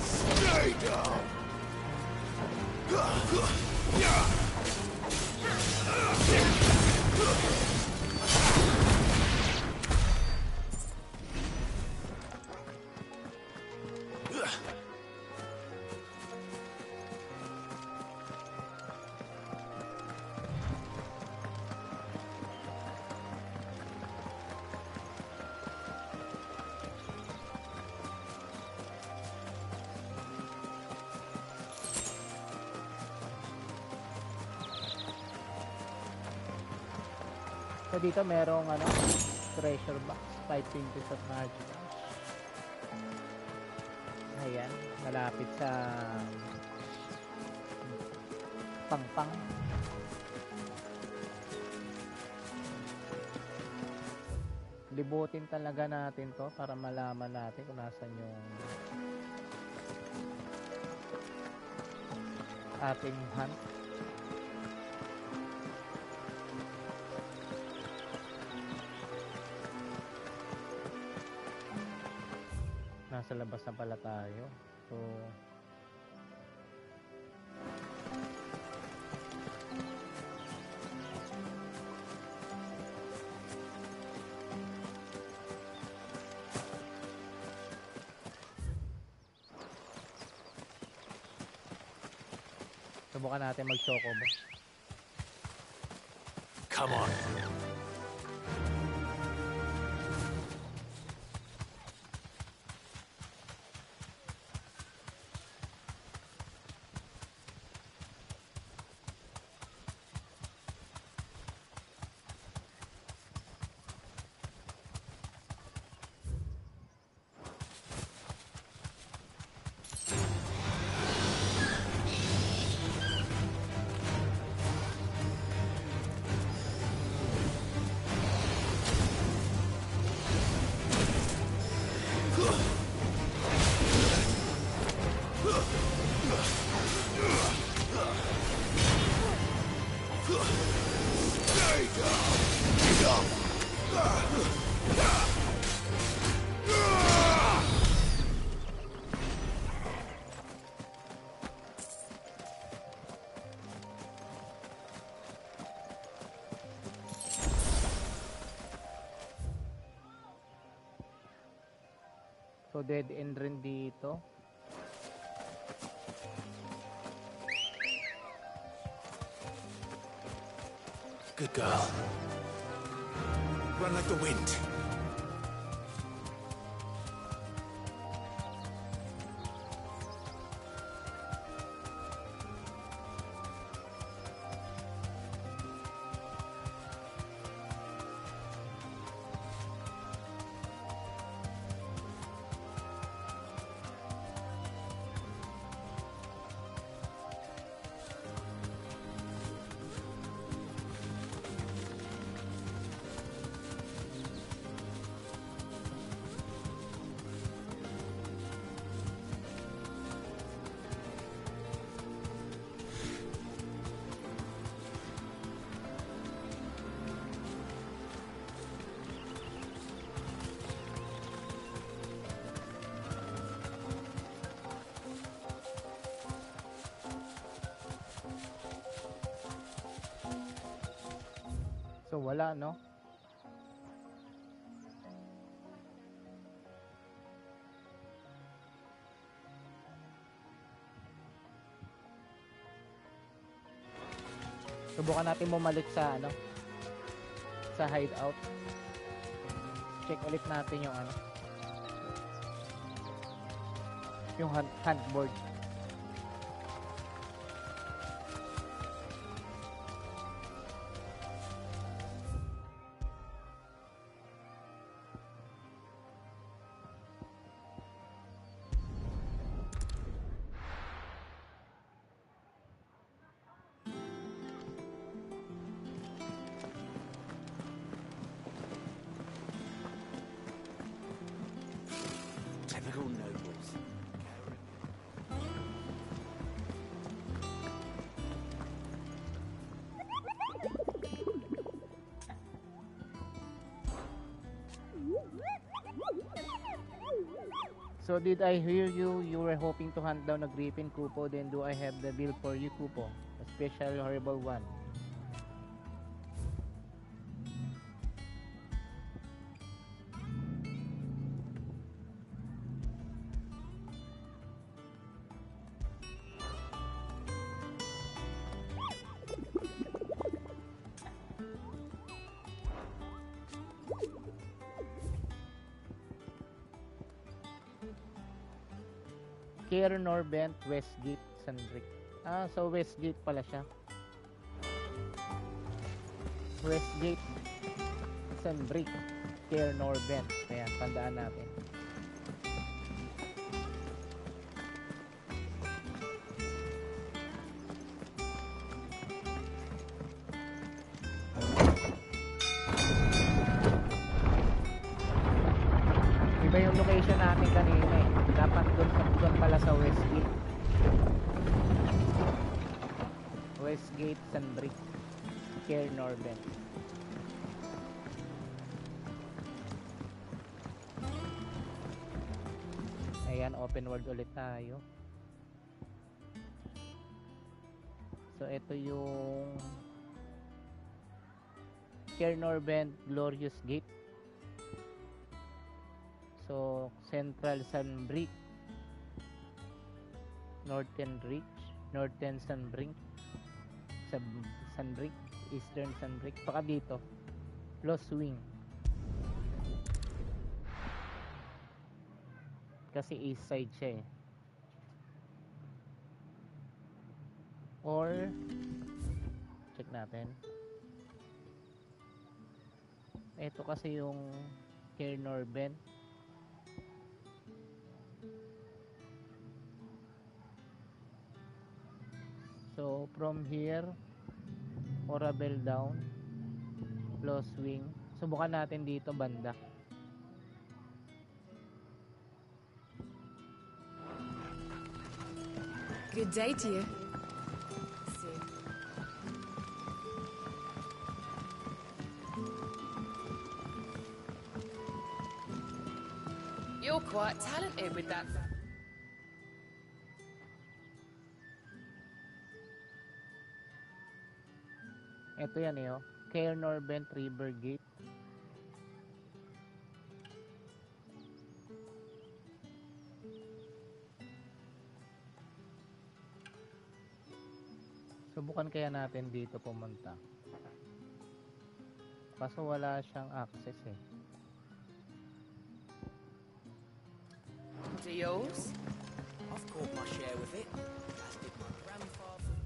Stay down! So dito merong ano, treasure box, 5 pieces of magic. Ayan, malapit sa pangpang. Libutin talaga natin to para malaman natin kung nasan yung ating hunt. Nasa labas na pala tayo. So subukan natin mag-chocobo. Come on. So dead end rin dito. Good girl. Run like the wind. So wala, no? Subukan natin bumalik sa ano, sa hideout. Check ulit natin yung ano, yung handboard. Typical nobles. So did I hear you? You were hoping to hunt down a griffin, Kupo. Then do I have the bill for you, Kupo? A special horrible one. Care Norbent, Westgate, Sunbrick. Ah, so Westgate pala siya. Westgate, Sunbrick, Care Norbent. Ayan, tandaan natin. Iba yung location natin kanina eh. Dapat doon pala sa Westgate. Westgate, Sunbrick, Care Norbent. Ayan, open world ulit tayo. So ito yung Care Norbent Glorious Gate. So Central Sunbrick, Northern Reach, Northern Sunbrick, Sunbrick, Eastern Sunbrick, baka dito Lost Wing kasi east side siya eh. Or check natin, ito kasi yung Care Norbent. So from here, Orabel down, Lost Wing. Subukan natin dito banda. Good day to you. quite talented with that. Ito yan eh, oh. Care Norvent River Gate. Subukan kaya natin dito pumunta. Kaso wala siyang access eh. To yours? I've caught my share with it. As did my grandfather.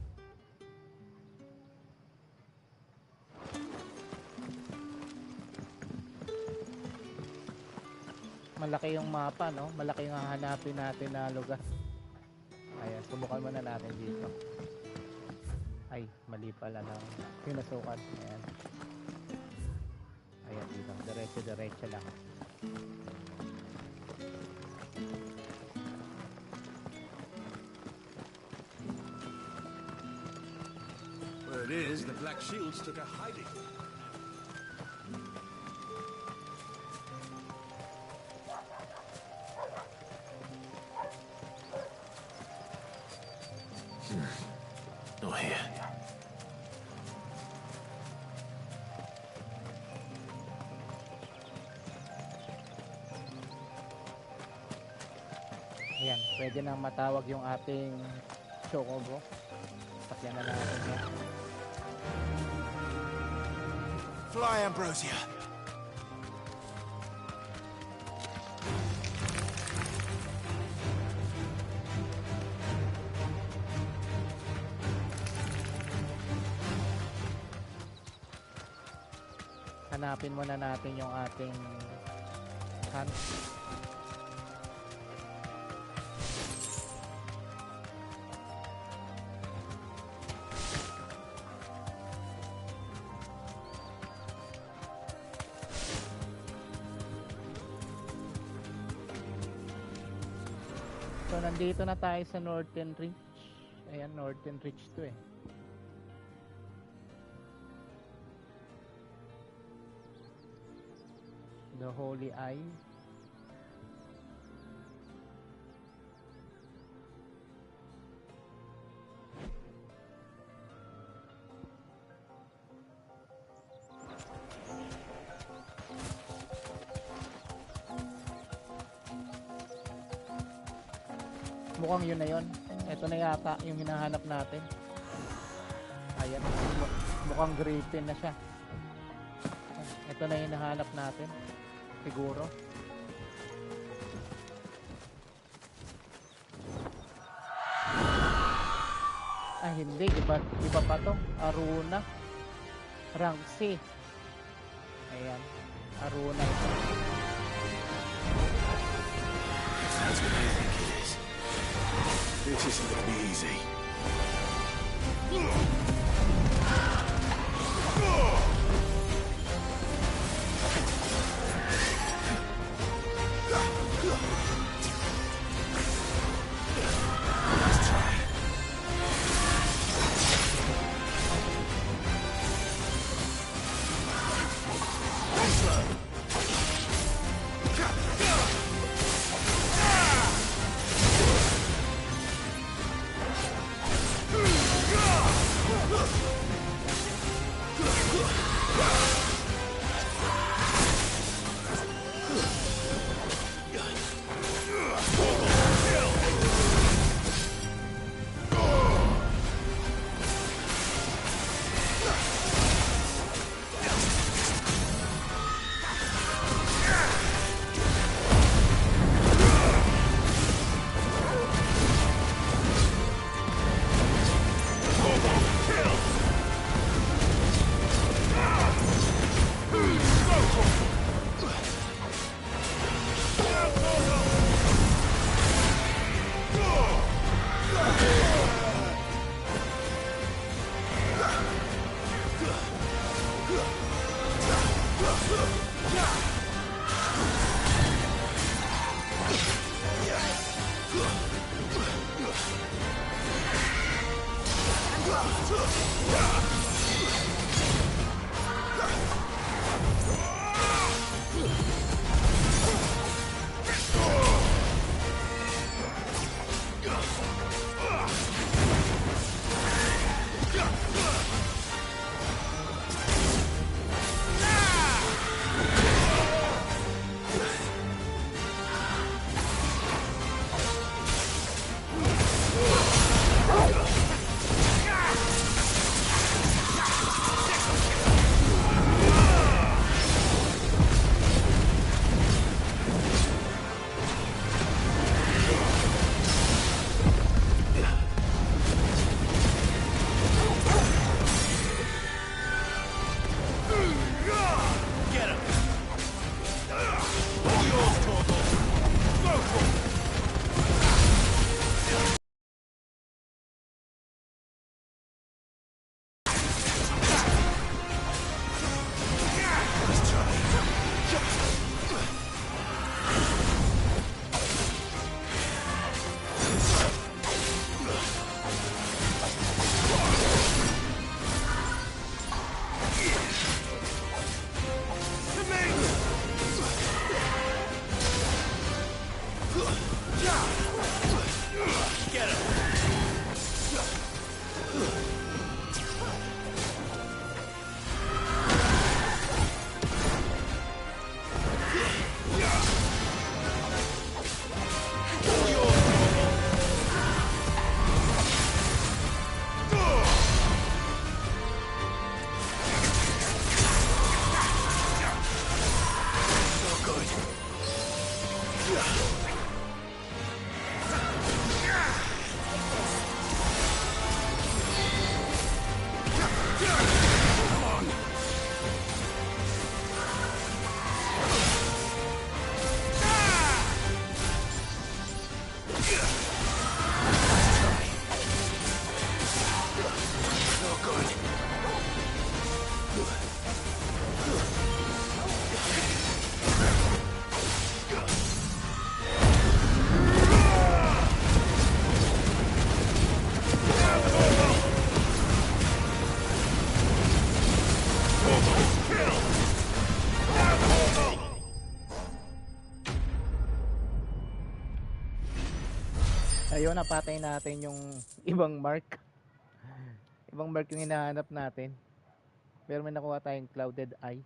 Malaki yung mapa, no? Malaki yung hahanapin natin na lugar. Ayan, subukan muna natin dito. Ay, mali pala lang yung nasukat. Ayan. Ayan, dito. Diretso lang. Where it is, the Black Shields took a hiding. Not here. Ayan, pwede nang matawag yung ating chocobo. Sakyan na natin yan. Fly, Ambrosia. Hanapin muna natin yung ating hunt. So nandito na tayo sa Northern Reach. Ayan, Northern Reach to eh. The Holy Eye. Mukhang yun na yun. Ito na yata yung hinahanap natin. Ayan. Mukhang griffin na siya. Ito na yung hinahanap natin. Siguro. Ah, hindi. Iba pa to. Aruna. Rank C. Ayan. Aruna ito. That's what I think it is. This isn't gonna be easy. Ayun, napatay natin yung ibang mark. Ibang mark yung hinahanap natin. Pero may nakuha tayong clouded eye.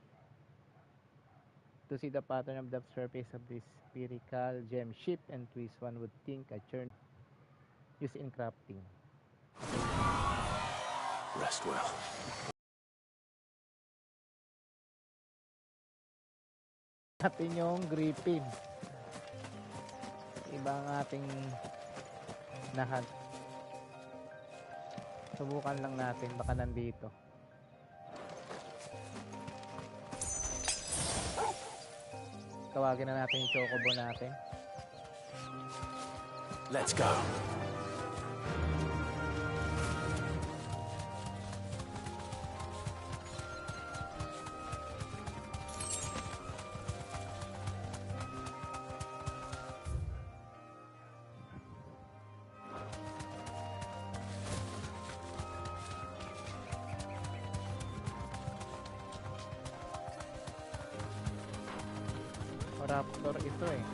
To see the pattern of the surface of this spherical gem shape and twist, one would think a churn used in crafting. Rest well. Natin yung gripping. Iba ang ating nahan. Subukan lang natin, baka nandito. Tawagin na natin yung chocobo natin. Let's go. Raptor ito eh.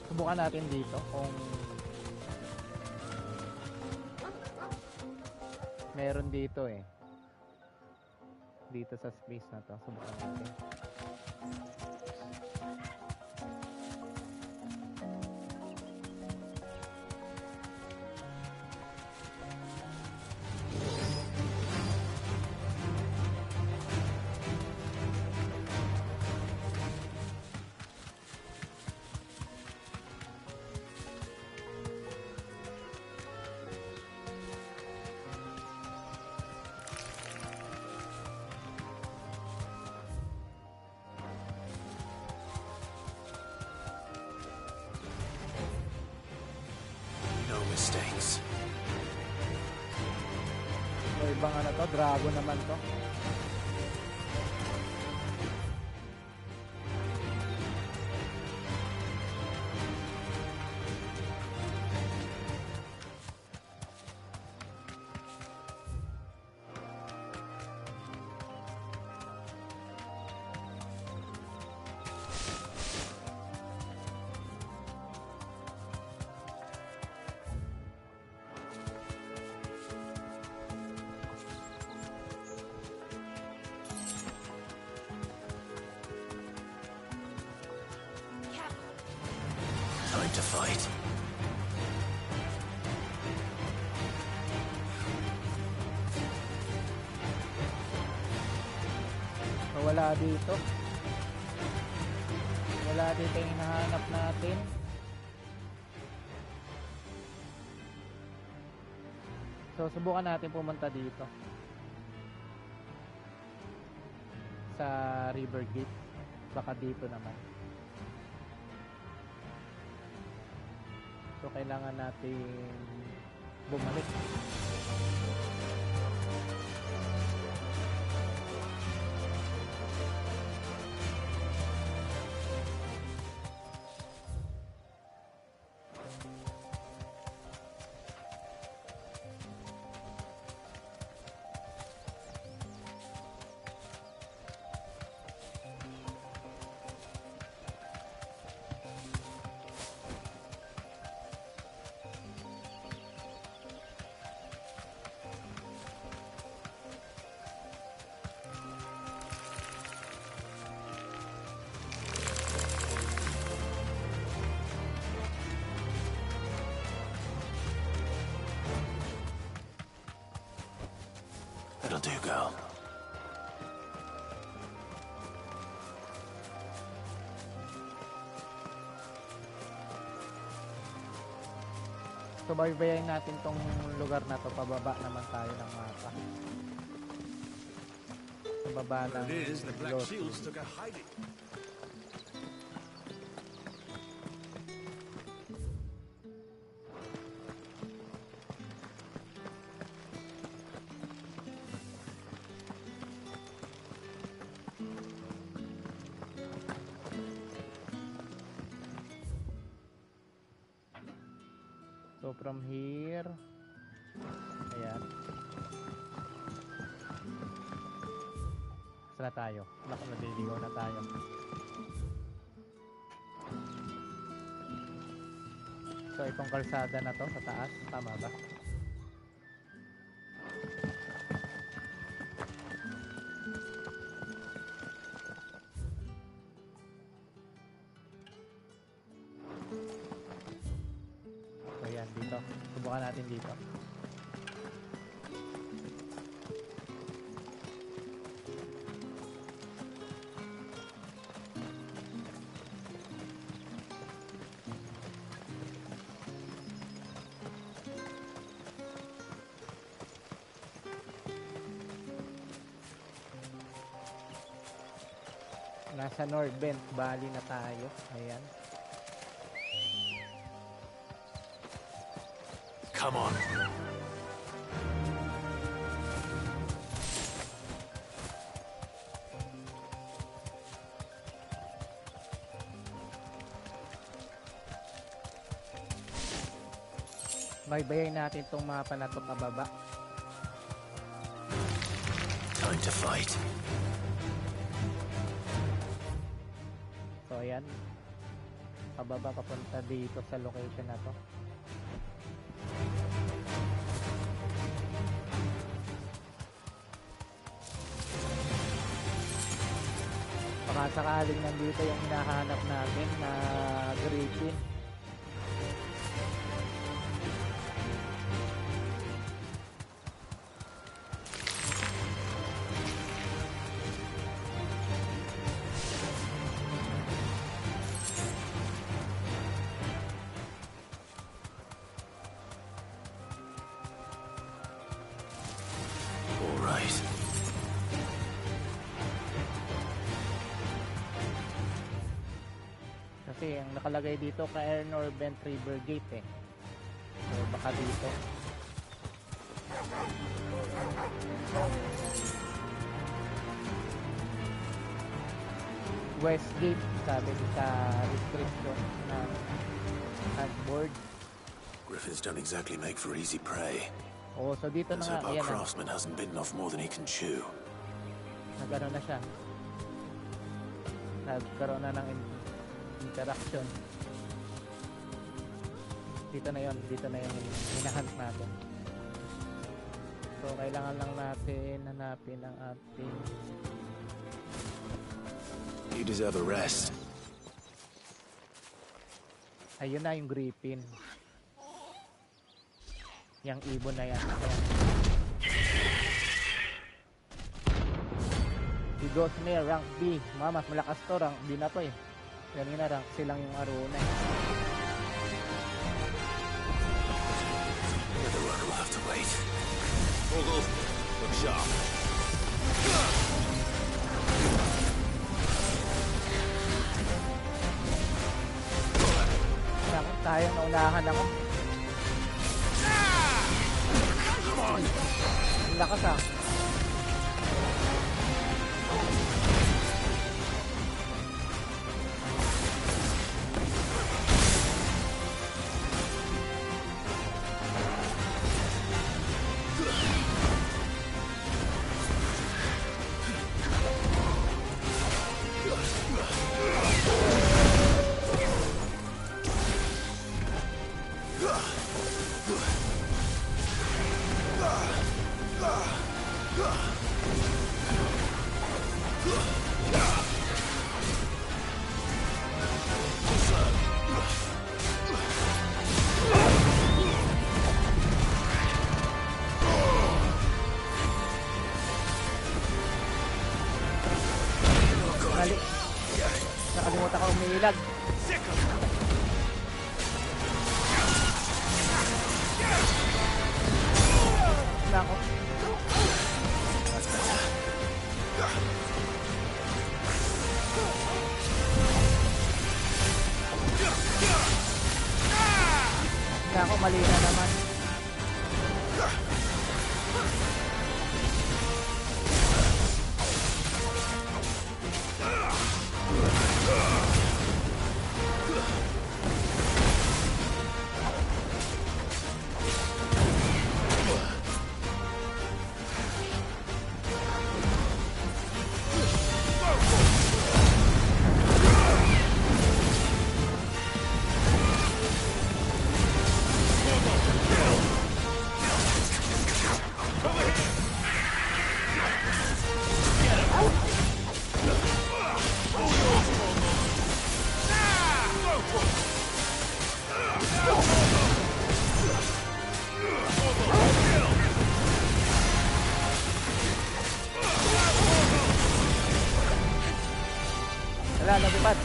Subukan natin dito kung meron dito eh. Dito sa space na to. Subukan natin. No mistakes. So, ibang ano to, dragon naman to. Time to fight. So, wala dito. Wala dito yung hinahanap natin. So, subukan natin pumunta dito. Sa River Gate. Baka dito naman. So, kailangan natin bumalik. That'll do, girl. So, baybayin natin tong lugar na to. Pababa naman tayo ng mapa. Sa baba ng It is, the Black Lotus. Shields took a hiding. So from here, ayan. Saan na tayo? Naku, naliligaw na tayo. So itong kalsada na to sa taas, tama ba? So yan, dito. Subukan natin dito. Nasa North Bend Valley na tayo. Ayan. Come on. Baybayin natin tong mapa na to pababa. Time to fight. So ayan. Pababa papunta dito sa location na to. Baka sakaling nandito yung hinahanap natin na griffin. All right. Kasi ang nakalagay dito kay Northern River Gate eh. So baka dito. Westgate sabi sa description na board. Griffins don't exactly make for easy prey. Oh, so dito na Let's nga, hope our ayan na. craftsman hasn't bitten off more than he can chew. Nagkaroon na siya. Nagkaroon na ng interaction. Dito na yon, dito na yung hinahunt natin. So kailangan lang natin hanapin ang ating You deserve a rest. ayun na yung griffin. Yang ibon na yan. Ayan. Si Gosmer, rank B. Mas malakas to, rank B na to eh. Kanina rank C lang yung Aruna eh. The work will have to wait. Vogel, look sharp. Naku, tayo naunahan ako. Come on! Ang lakas ah. Nakalimutan ka umiilag. Nako. Nako, mali na naman. Wala, lumipad.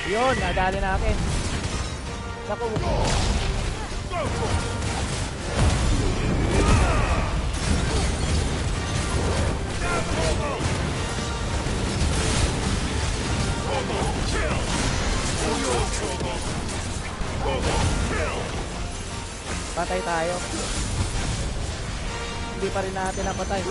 Yun, nadali na akin. Naku. Patay tayo. Hindi pa rin natin napatay.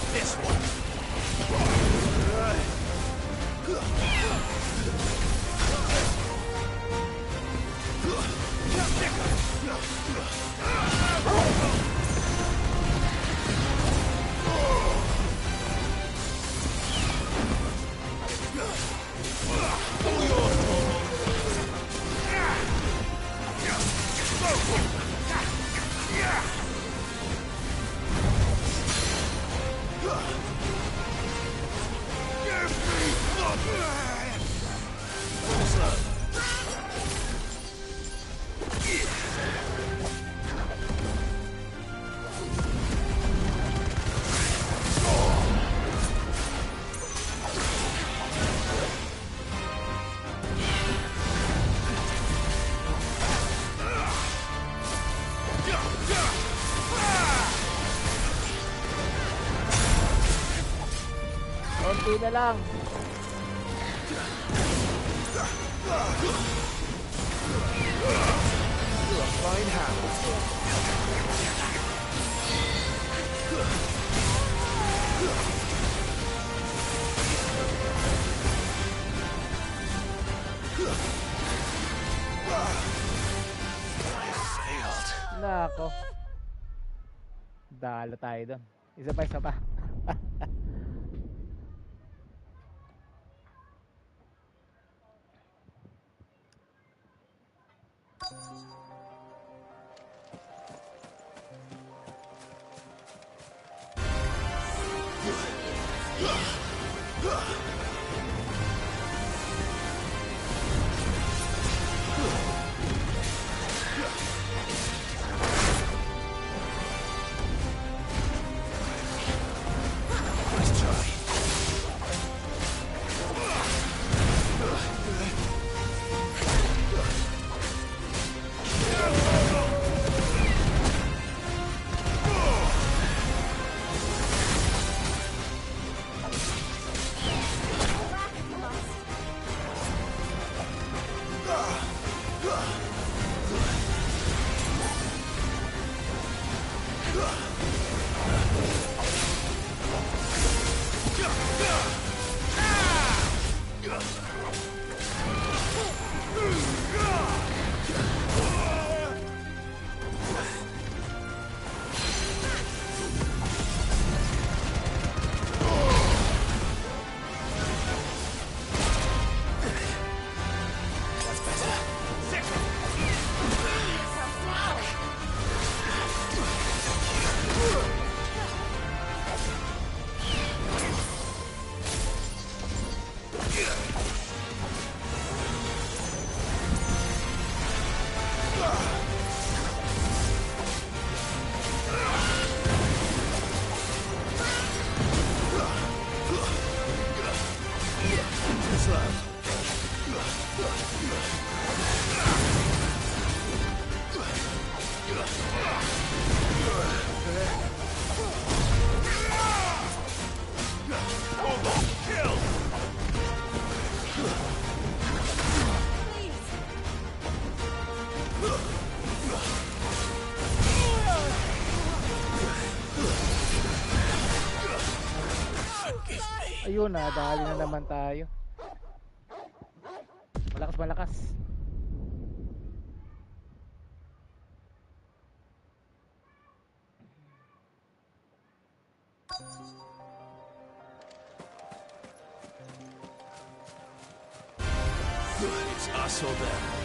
This one. Konti na lang. Fine hands. Nako. Dalo tayo doon. Isa pa, isa pa. Ayun, nadali na naman tayo. Malakas, malakas. It's us or them.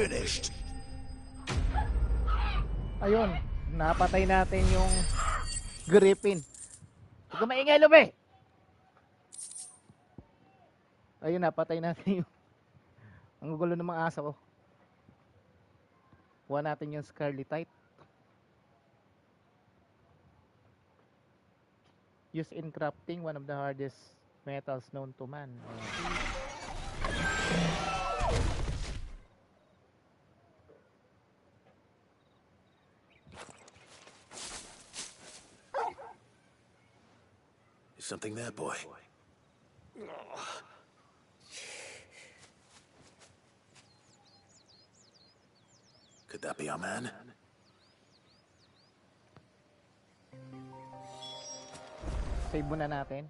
finished? Ayun, napatay natin yung Griffin. Huwag ka maingay, Lube! Ayun, napatay natin yung ang gulo ng mga aso ko. Kuha natin yung Scarletite. Used in crafting, one of the hardest metals known to man. Is something there, boy? Could that be our man? Save muna natin.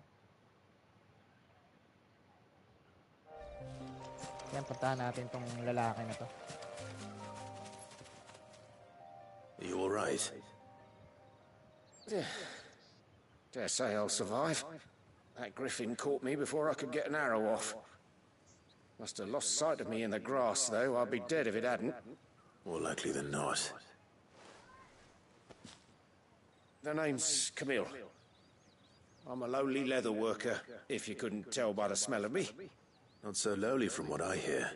Yan, puntahan natin tong lalaki na to. Are you alright? Dare say I'll survive. That griffin caught me before I could get an arrow off. Must have lost sight of me in the grass, though. I'd be dead if it hadn't. More likely than not. The name's Camille. I'm a lowly leather worker, if you couldn't tell by the smell of me. Not so lowly from what I hear.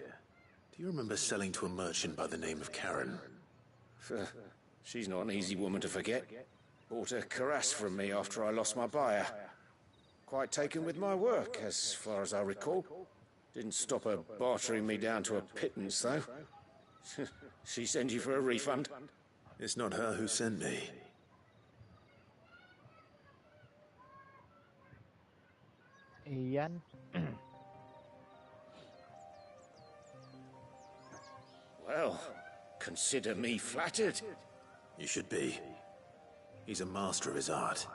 Do you remember selling to a merchant by the name of Karen? She's not an easy woman to forget. Bought a cuirass from me after I lost my buyer. Quite taken with my work, as far as I recall. Didn't stop her bartering me down to a pittance, though. She send you for a refund? It's not her who sent me. Ayan. Well, consider me flattered. You should be. He's a master of his art,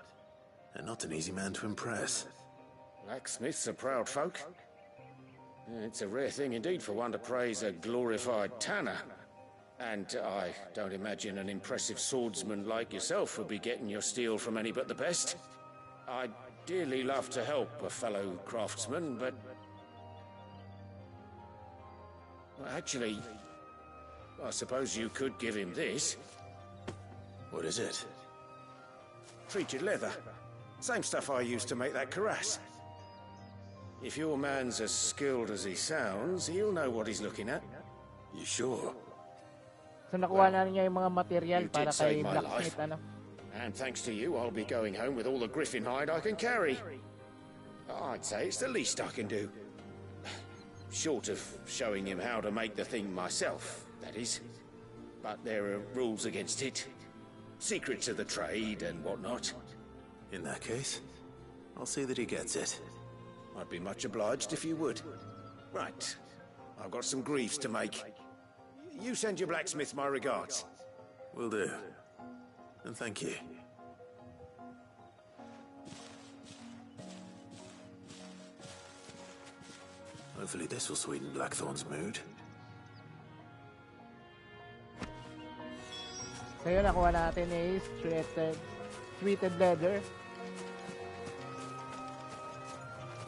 and not an easy man to impress. Blacksmiths are proud folk. It's a rare thing indeed for one to praise a glorified tanner. And I don't imagine an impressive swordsman like yourself would be getting your steel from any but the best. I'd dearly love to help a fellow craftsman, but... well, actually, I suppose you could give him this. What is it? Treated leather. Same stuff I used to make that cuirass. If your man's as skilled as he sounds, he'll know what he's looking at. You sure? So nakuha na niya yung mga material You para did kay save my blacksmith, life. ano? And thanks to you, I'll be going home with all the griffin hide I can carry. I'd say it's the least I can do. Short of showing him how to make the thing myself, that is. But there are rules against it. Secrets of the trade and whatnot. In that case, I'll see that he gets it. I'd be much obliged if you would. Right. I've got some greaves to make. You send your blacksmith my regards. Will do. And thank you. Hopefully this will sweeten Blackthorn's mood. So yun, nakuha natin is treated leather.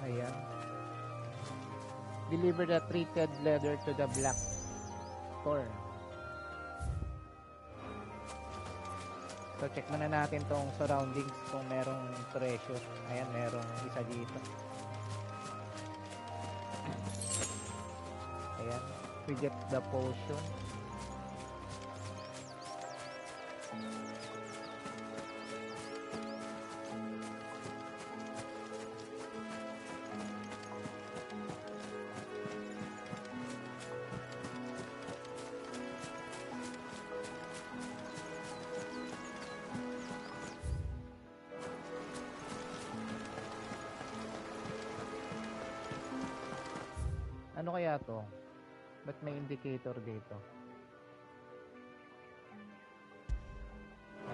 Ayan. Deliver the treated leather to the black store. So check muna natin tong surroundings kung merong treasure. Ayan, merong isa dito. Ayan, we get the potion. Ano kaya to? Ba't may indicator dito?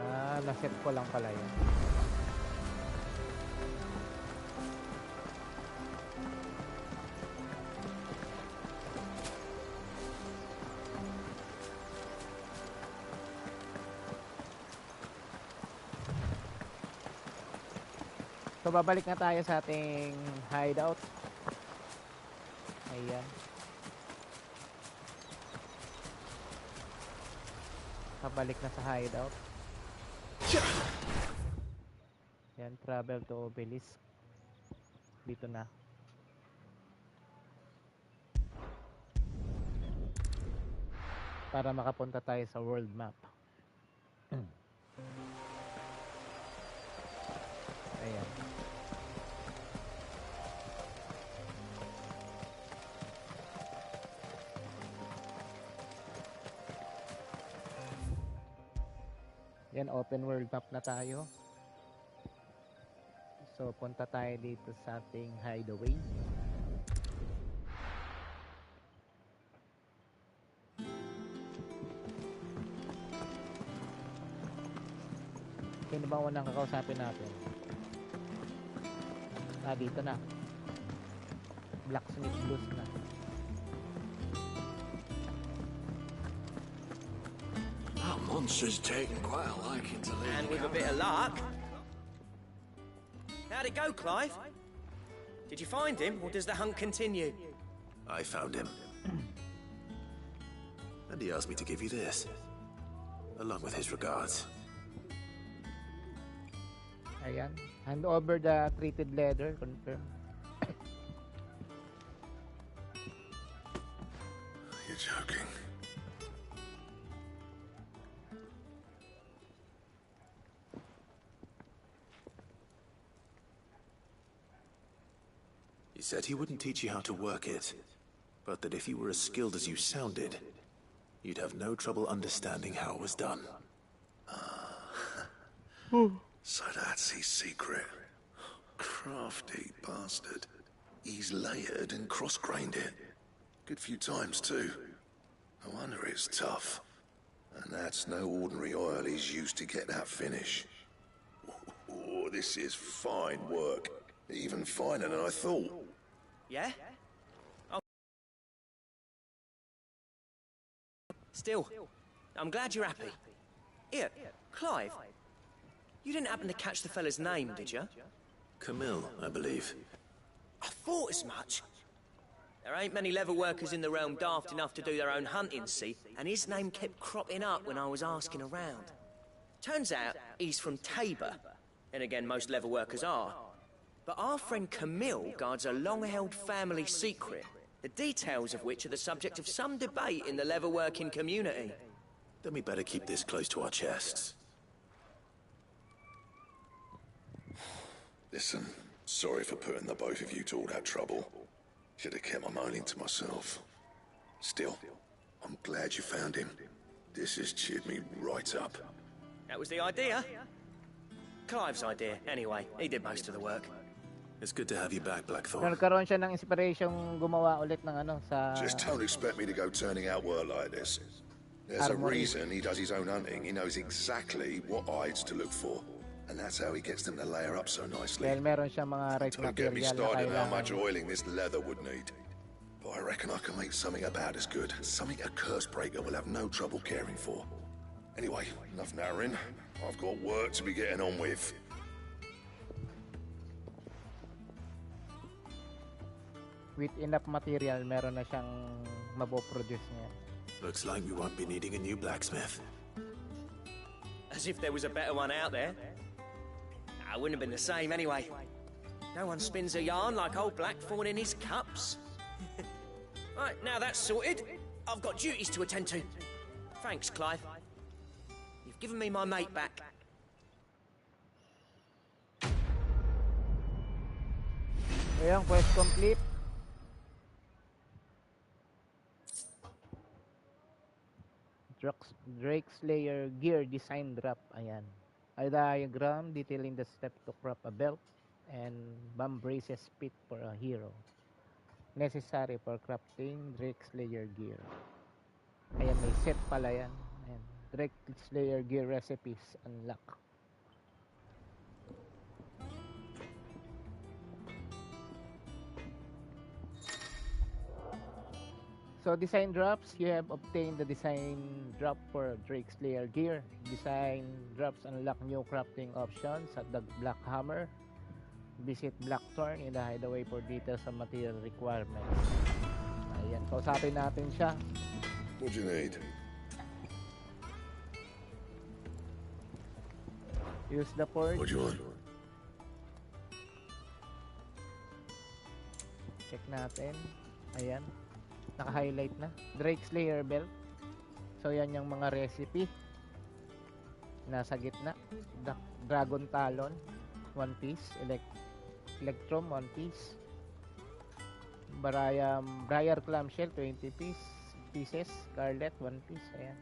Ah, naset ko lang pala yun. So babalik na tayo sa ating hideout. Ayan. Pabalik na sa hideout. Yan, travel to Obelisk. Dito na. Para makapunta tayo sa world map. Ayan. Yan, open world map na tayo. So, punta tayo dito sa ating hideaway. Sino ba unang kakausapin natin? Dito na. Blacksmith Blues na. That monster's taken quite a liking to live. And with a bit of luck. How'd it go, Clive? Did you find him, or does the hunt continue? I found him. And he asked me to give you this, along with his regards. Ayan. Hand over the treated leather. Confirm. You're joking. He said he wouldn't teach you how to work it, but that if you were as skilled as you sounded, you'd have no trouble understanding how it was done. So that's his secret. Crafty bastard. He's layered and cross-grained it. Good few times, too. No wonder it's tough. And that's no ordinary oil he's used to get that finish. Oh, this is fine work. Even finer than I thought. Yeah? Oh. Still, I'm glad you're happy. Here, Clive. You didn't happen to catch the fella's name, did you? Camille, I believe. I thought as much. There ain't many leather workers in the realm daft enough to do their own hunting, see? And his name kept cropping up when I was asking around. Turns out he's from Tabor. And again, most leather workers are. But our friend Camille guards a long-held family secret, the details of which are the subject of some debate in the leather-working community. Then we better keep this close to our chests. Listen, sorry for putting the both of you to all that trouble. Should have kept my moaning to myself. Still, I'm glad you found him. This has cheered me right up. That was the idea. Clive's idea, anyway. He did most of the work. It's good to have you back, So, Blackthorn. nagkaroon siya ng inspiration gumawa ulit ng ano sa Just don't expect me to go turning out work like this. There's a Armory. reason he does his own hunting. He knows exactly what hides to look for. And that's how he gets them to layer up so nicely. dahil meron siya mga right Don't get me material na started on how kailangan. much oiling this leather would need. But I reckon I can make something about as good. Something a curse breaker will have no trouble caring for. Anyway, enough narrowing. I've got work to be getting on with. With enough material, meron na siyang mapoproduce niya. Looks like we won't be needing a new blacksmith. As if there was a better one out there. I wouldn't have been the same anyway. No one spins a yarn like old Blackthorn in his cups. Right, now that's sorted, I've got duties to attend to. Thanks, Clive. You've given me my mate back. Ayan, quest complete. Drake Slayer gear design drop. Ayan. A diagram detailing the step to craft a belt and bomb braces fit for a hero. Necessary for crafting Drake Slayer gear. Ayan, may set pala yan. Ayan. Drake Slayer gear recipes unlock. So design drops, you have obtained the design drop for Drake Slayer gear. Design drops unlock new crafting options at the Black Hammer. Visit Blackthorn in the hideaway for details on material requirements. Ayan, kausapin natin siya. What do you need? Use the forge. What do you want? Check natin. Ayan. Naka-highlight na. Drake Slayer belt. So yan yung mga recipe. Nasa gitna. Dragon Talon, 1 piece. Electrum, 1 piece. Briar Clamshell, 20 pieces. Scarlet, 1 piece. Ayan.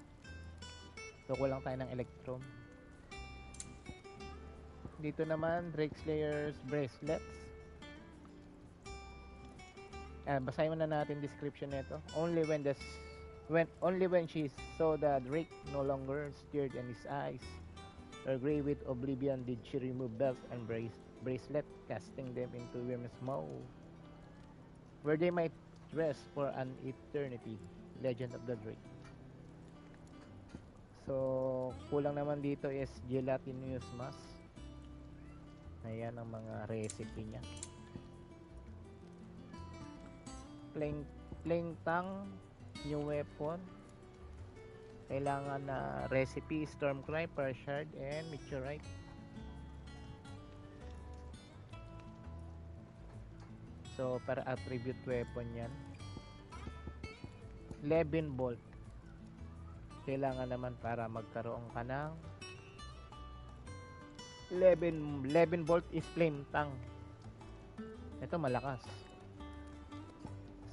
So kulang tayo ng Electrum. Dito naman, Drake Slayer's bracelets. Basahin muna natin description nito. Only when she saw the Drake no longer stared in his eyes, her gray with oblivion did she remove belt and bracelet, casting them into women's mouth, where they might rest for an eternity. Legend of the Drake. So, kulang naman dito is gelatinous mass. Ayan ang mga recipe niya. Plain tang, new weapon. Kailangan na recipe, Stormcry, Pershard, and Meteorite. So, para attribute weapon yan. 11 bolt. Kailangan naman para magkaroon ka ng 11 bolt is flame tang. Ito malakas.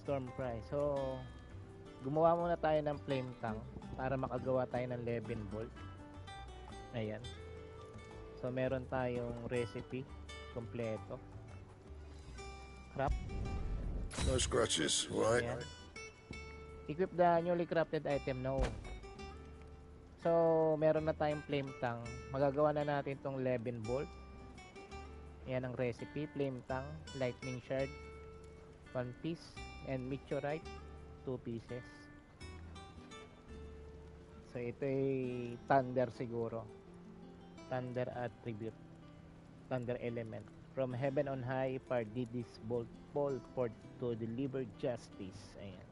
Stormcry. So, gumawa muna tayo ng flame tang para makagawa tayo ng 11 volt. Ayan. So, meron tayong recipe kompleto. Craft. No scratches, right? Ayan. Equip the newly crafted item. No. So, meron na tayong flame tang. Magagawa na natin tong 11 volt. Ayan ang recipe. Flame tang, lightning shard, 1 piece, and meteorite, 2 pieces. So, ito ay thunder siguro. Thunder attribute. Thunder element. From heaven on high, far did this bolt fall forth to deliver justice. Ayan.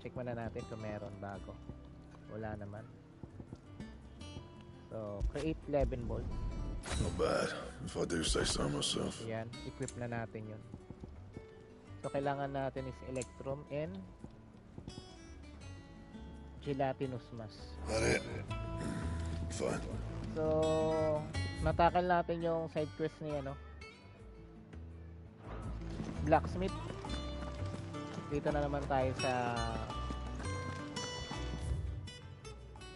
Check muna natin kung meron bago. Wala naman. So, create 11 volt. Not bad, if I do say so myself. Ayan, equip na natin yun. So, kailangan natin is Electrum and Gelatinous Mass. That it? Fine. So, natakal natin yung side quest ni Blacksmith. Dito na naman tayo sa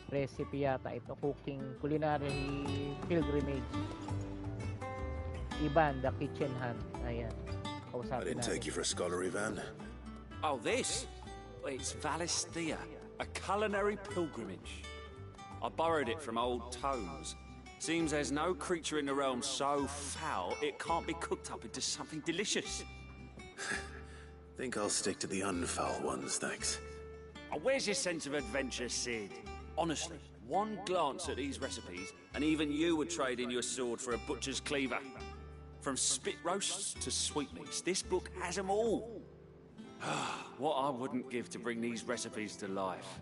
recipe yata ito. Culinary Pilgrimage. Ivan, the kitchen hand. Ayan. I didn't take you for a scholar, Ivan. Oh, this? It's Valisthea, a culinary pilgrimage. I borrowed it from old tomes. Seems there's no creature in the realm so foul it can't be cooked up into something delicious. Think I'll stick to the unfoul ones, thanks. Oh, where's your sense of adventure, Sid? Honestly, one glance at these recipes, and even you would trade in your sword for a butcher's cleaver. From spit roasts to sweetmeats, this book has them all. What I wouldn't give to bring these recipes to life.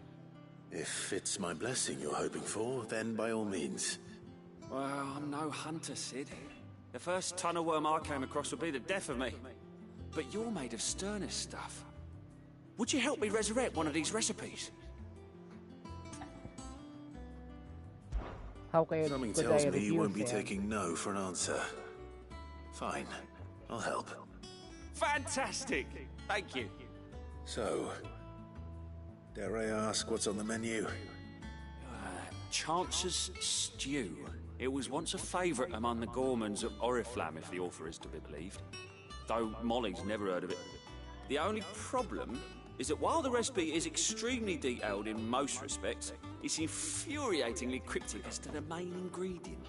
If it's my blessing you're hoping for, then by all means. Well, I'm no hunter, Sid. The first tunnel worm I came across would be the death of me. But you're made of sterner stuff. Would you help me resurrect one of these recipes? Something tells me you won't be taking no for an answer. Fine, I'll help. Fantastic! Thank you. So, dare I ask what's on the menu? Chance's Stew. It was once a favourite among the gourmands of Oriflamme, if the author is to be believed. Though Molly's never heard of it. The only problem is that while the recipe is extremely detailed in most respects, it's infuriatingly cryptic as to the main ingredient.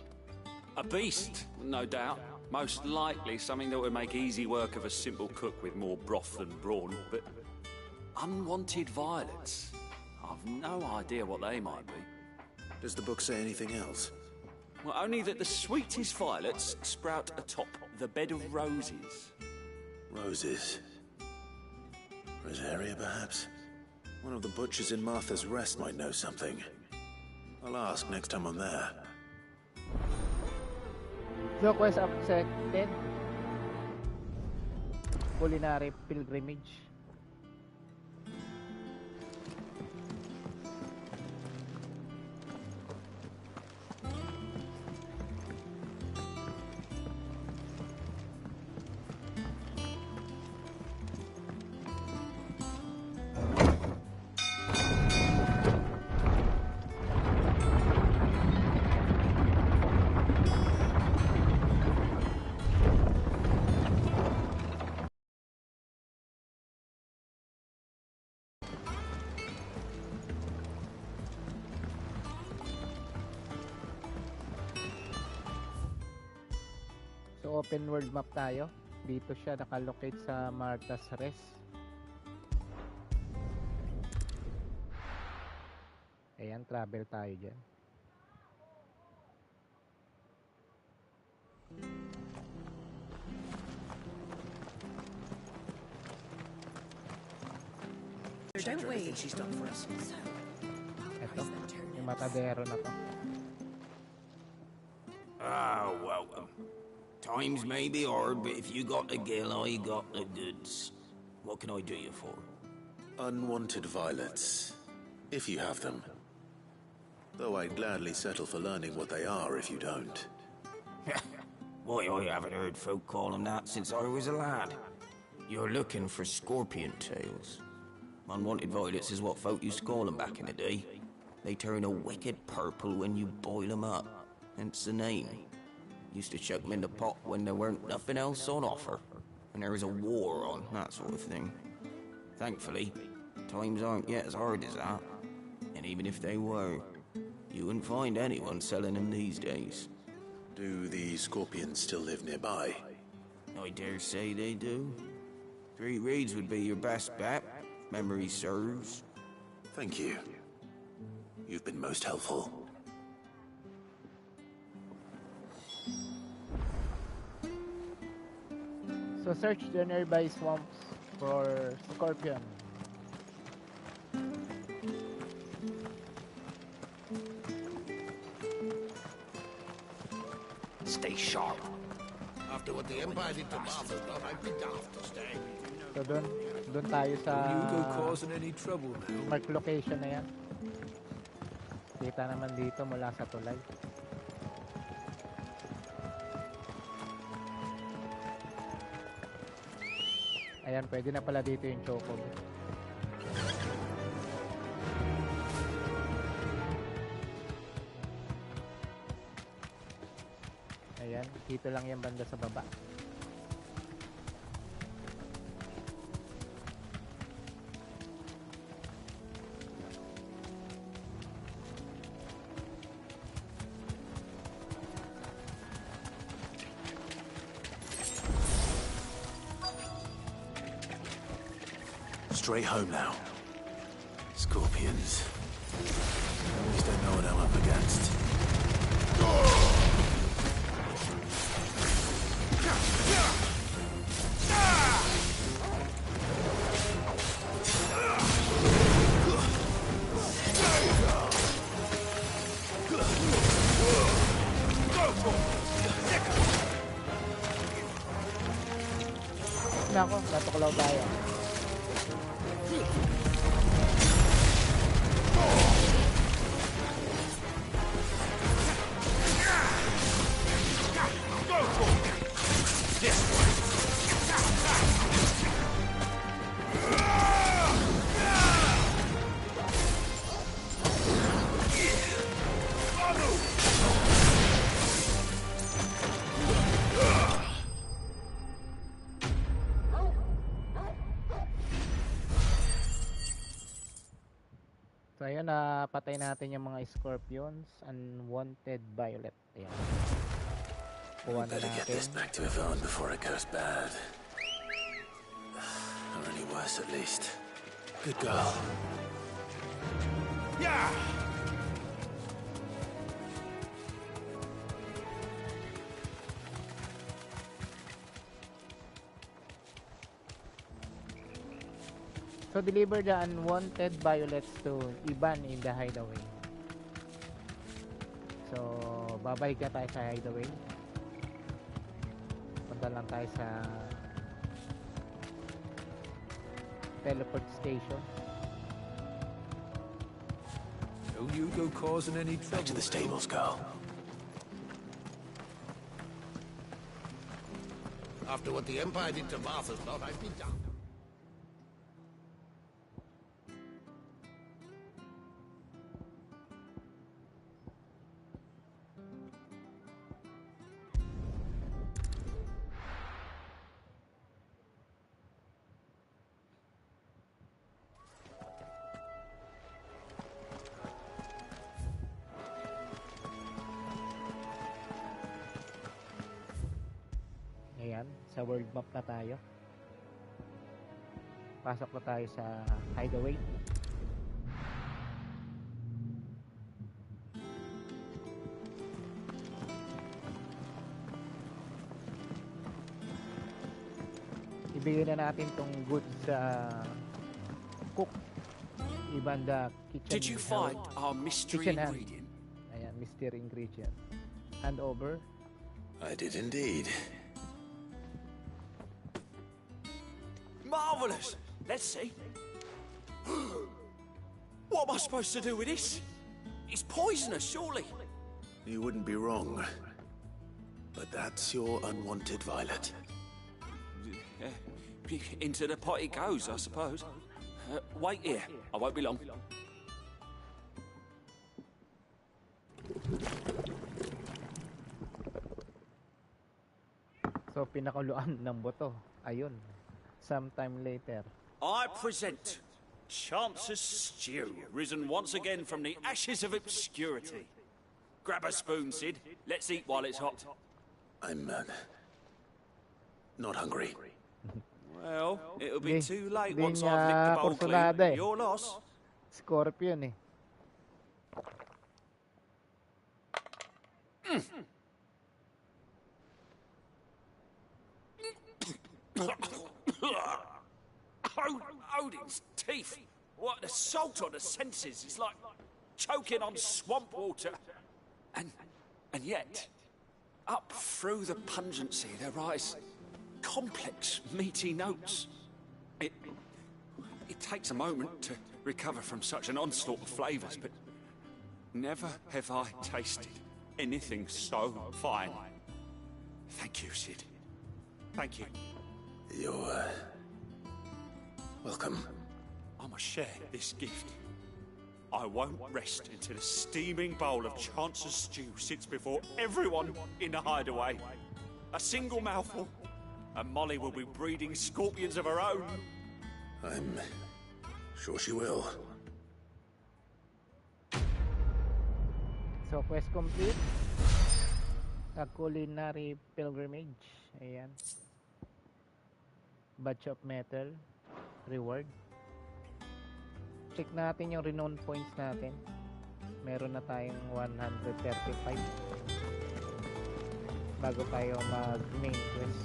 A beast, no doubt. Most likely something that would make easy work of a simple cook with more broth than brawn, but unwanted violets. I've no idea what they might be. Does the book say anything else? Well, only that the sweetest violets sprout atop the bed of roses. Roses. Rosaria, perhaps? One of the butchers in Martha's Rest might know something. I'll ask next time I'm there. So, quest accepted. Culinary pilgrimage. So, open world map tayo. Dito siya nakalocate sa Martha's Rest. Ayan, travel tayo dyan. Don't we? She's done for us. Ito, yung matadero na to. Ah, welcome. Times may be hard, but if you got the gill, I got the goods. What can I do you for? Unwanted violets, if you have them. Though I'd gladly settle for learning what they are if you don't. Why, I haven't heard folk call them that since I was a lad. You're looking for scorpion tails. Unwanted violets is what folk used to call them back in the day. They turn a wicked purple when you boil them up, hence the name. Used to chuck them in the pot when there weren't nothing else on offer, and there was a war on, that sort of thing. Thankfully, times aren't yet as hard as that, and even if they were, you wouldn't find anyone selling them these days. Do the scorpions still live nearby? I dare say they do. 3 reeds would be your best bet, memory serves. Thank you. You've been most helpful. So, search the nearby swamps for scorpion. Stay sharp. After what the Empire did to Martha's blood, I'd be daft to stay. So, doon tayo sa You go causing any trouble now. mark location na yan. Kita naman dito mula sa tulay. Ayan, pwede na pala dito yung chocobo. Ayan, dito lang yung banda sa baba. Straight home now. Scorpions. At least I know what I'm up against. Nako, natuklaw tayo. So ayun, patay natin yung mga scorpions. Unwanted violet. Ayan. Kuha na Better get natin. this back to Yvonne before it goes bad. Or any worse, at least. Good girl. Yeah! So deliver the unwanted violets to Ivan in the hideaway. So babalik na tayo sa hideaway. punta lang tayo sa teleport station. Don't you go causing any trouble. Back to the stables, girl. After what the Empire did to Martha's lot, I'd be done. Ayan, sa world map na tayo. Pasok na tayo sa hideaway. Ibigay na natin tong goods sa cook. Ibanda kitchen. Did you find our mystery kitchen hand. ingredient? Ayan, mystery ingredient. Hand over. I did indeed. Marvelous! Let's see. What am I supposed to do with this? It's poisonous, surely. You wouldn't be wrong. But that's your unwanted violet. Into the pot it goes, I suppose. Wait here. I won't be long. So, pinakuluan ng boto. Ayun. Sometime later. I present Chance's Stew, risen once again from the ashes of obscurity. Grab a spoon, Sid. Let's eat while it's hot. I'm not hungry. Well, it'll be too late Di once niya I've licked the bowl porsunada clean. eh. Your loss. Scorpion eh. Odin's teeth. What an assault on the senses. It's like choking on swamp water. And yet, up through the pungency, there rise complex, meaty notes. It takes a moment to recover from such an onslaught of flavors, but never have I tasted anything so fine. Thank you, Sid. Thank you. You're welcome. I must share this gift. I won't rest until a steaming bowl of Chance's stew sits before everyone in the hideaway. A single mouthful, and Molly will be breeding scorpions of her own. I'm sure she will. So, quest complete. A culinary pilgrimage. Ayan. Batch of metal. Reward. Check natin yung renown points natin. Meron na tayong 135 bago tayo mag main quest.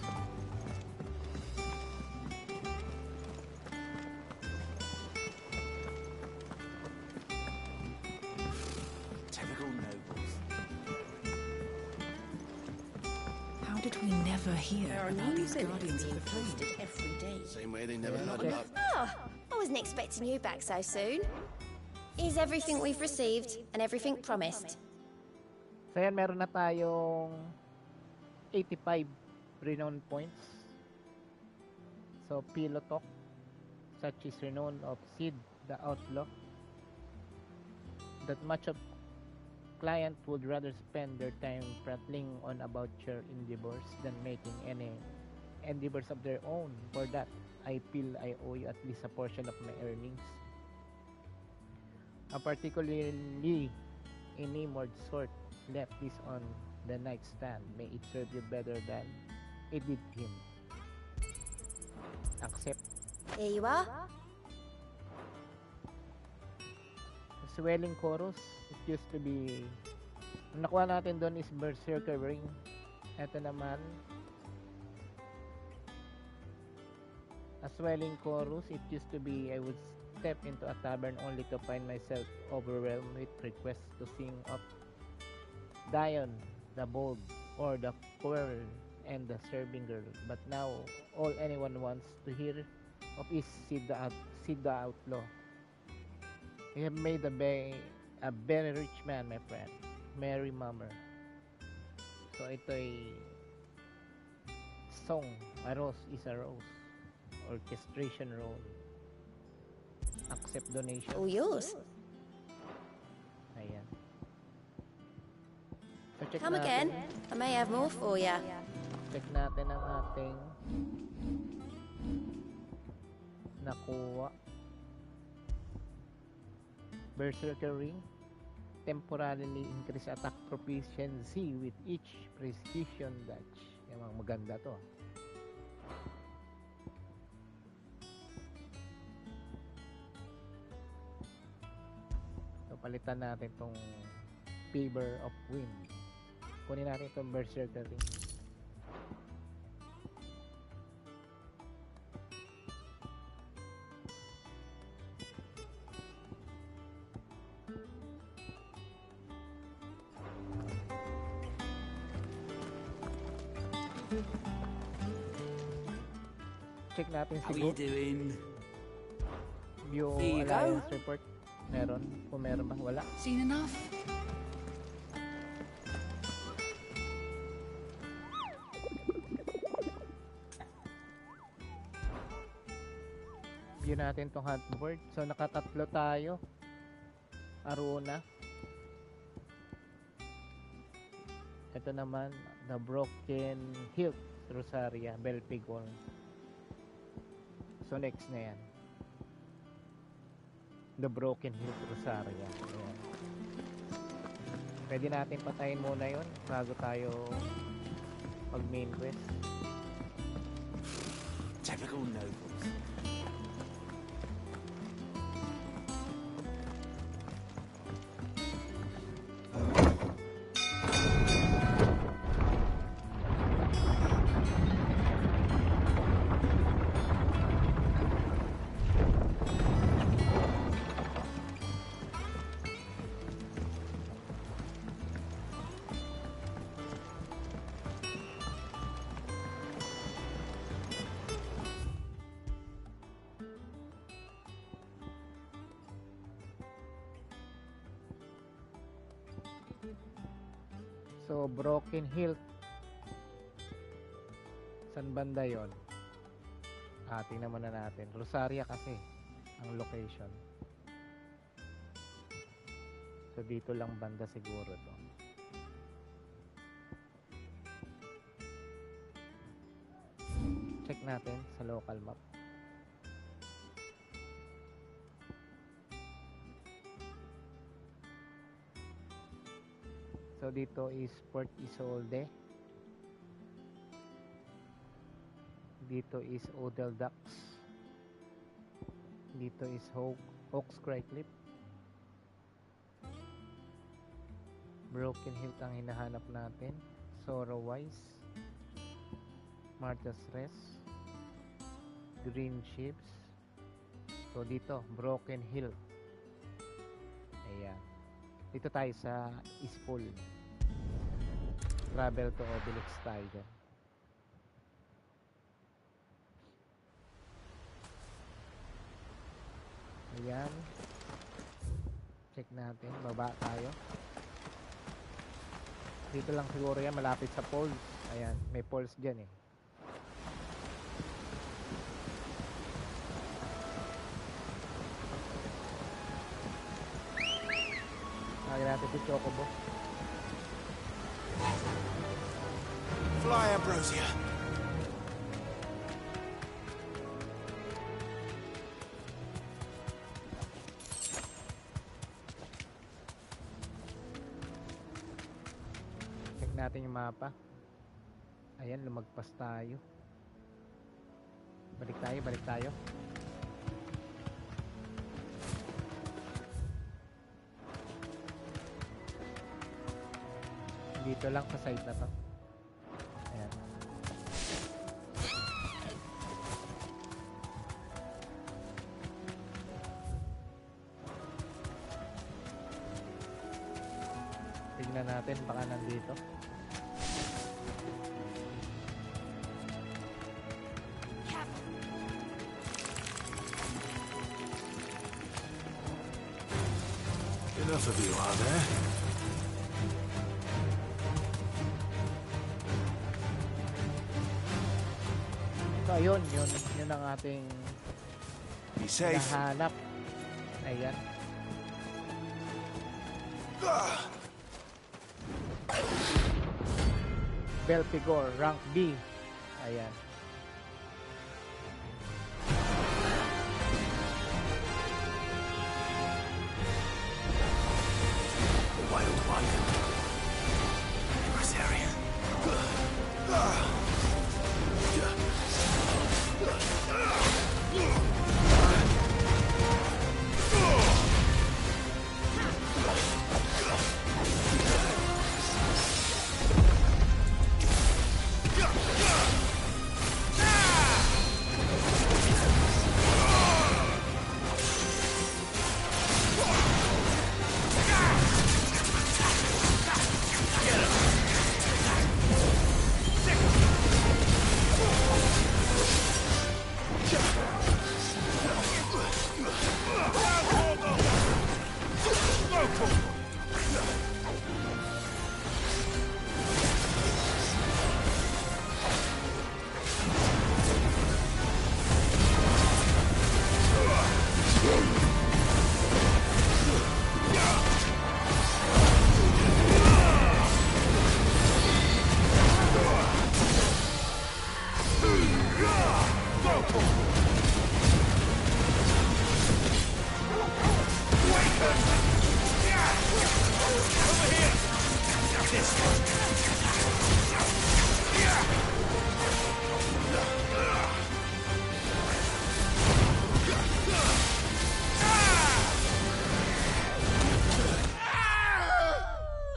Typical nobles. How did we never hear There are about new these villains guardians of being the flame? posted every day. Same way they never heard about. Oh, I wasn't expecting you back so soon. Here's everything we've received and everything promised. So yan, meron na tayong 85 renown points. So, pillow talk, such is renown of Sid the Outlaw, that much of client would rather spend their time prattling on about your endeavors than making any endeavors of their own. For that, I feel I owe you at least a portion of my earnings. Particularly enamored sort left this on the nightstand. May it serve you better than it did him. Accept. Here you are. Swelling chorus. It used to be... Ang nakuha natin doon is Berserker Ring. Ito naman. A swelling chorus. It used to be I would step into a tavern only to find myself overwhelmed with requests to sing of Dion the Bold or the Quirrell and the serving girl, but now all anyone wants to hear of is Sid the Outlaw. You have made a very rich man, my friend. Mary Mummer. So ito ay song, A Rose is a Rose. Orchestration role. Accept donation. All yours. Ayan. So check Come natin. again. I may have more for ya. Check natin ang ating nakuha. Berserker Ring. Temporarily increase attack proficiency with each precision dash. Yung mga maganda to. So palitan natin tong Favor of Wind. Kunin natin itong Berserker Ring. Check natin How siguro you doing? yung Here you go. alliance report. Meron? Kung meron ba? Wala. Seen enough? View natin tong hunt board. So nakatatlo tayo. Aruna. Ito naman, the Broken Hilt Rosaria, Belpigol. So next na yan. The Broken Hilt Rosaria. Ayan. Pwede natin patayin muna yon bago tayo mag main quest. Typical nobles. So, Broken Hilt. San banda yon? Tingnan muna natin. Rosaria kasi ang location. So, dito lang banda siguro to. Check natin sa local map. So dito is Port Isolde. Dito is Odell Docks. Dito is Oaks Cry Cliff. Broken Hilt ang hinahanap natin. Sorrowwise. Martha's Rest. Green Ships. So dito, Broken Hilt. Ayan. Dito tayo sa Ispol. Travel to Obelix tayo dyan. Ayan. Check natin. Baba tayo. Dito lang siguro yan. Malapit sa poles. Ayan. May poles dyan eh. Lagyan natin si Chocobo. Fly, Ambrosia. Check natin yung mapa. Ayan, lumagpas tayo. Balik tayo. Dito lang sa side na to. Ayan. Tignan natin baka nandito. Enough of you, are there? So ayun, yun ang ating Be safe. nahanap. Ayan. Belfigor, rank B. Ayan. Wild one. Adversary.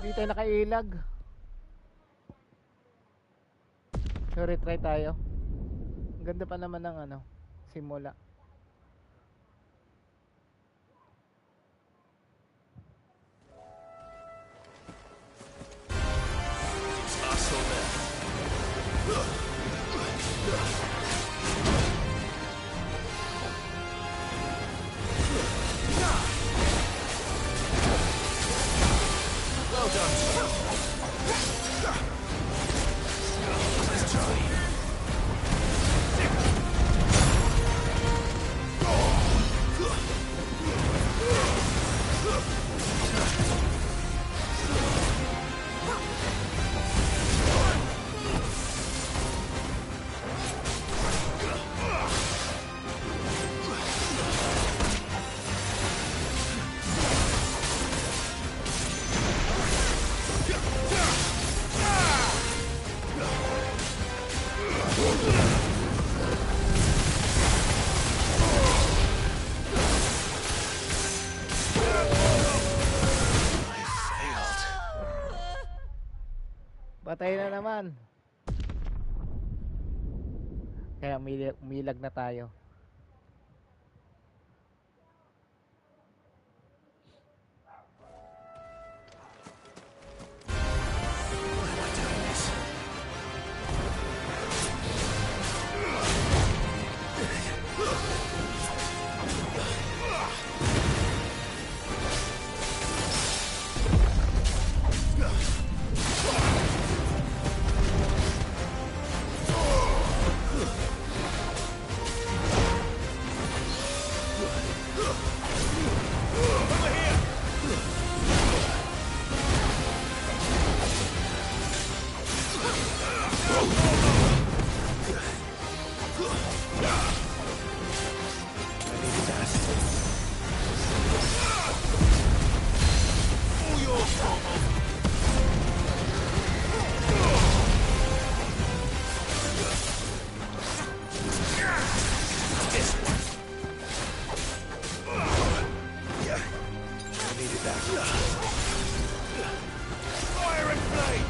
Hindi tayo nakailag. So retry tayo. Ang ganda pa naman ng ano, simula. Well done. Let's try. Patay na naman. Kaya umilag na tayo. Fire and flame!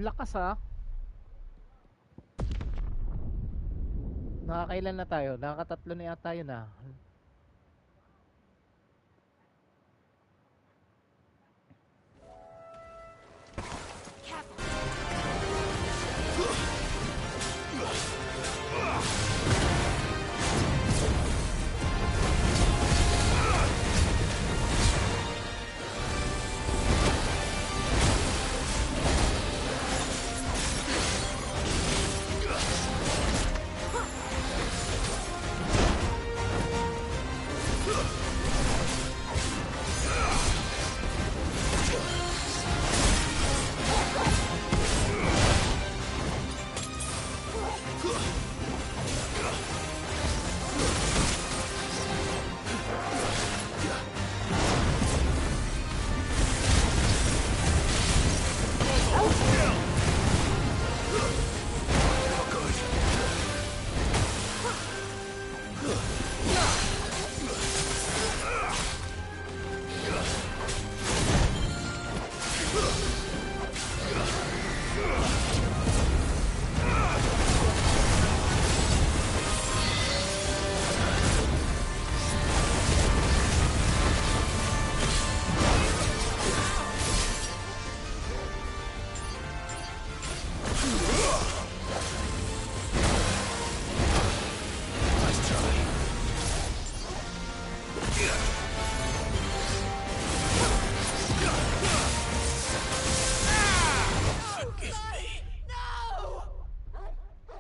lakas ah. Nakakailan na tayo? Nakakatatlo na yata tayo na.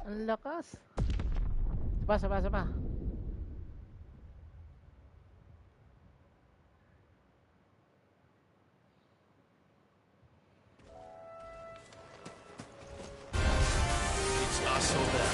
Ang lakas. Sapa. It's not so bad.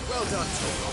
Well done, Toro.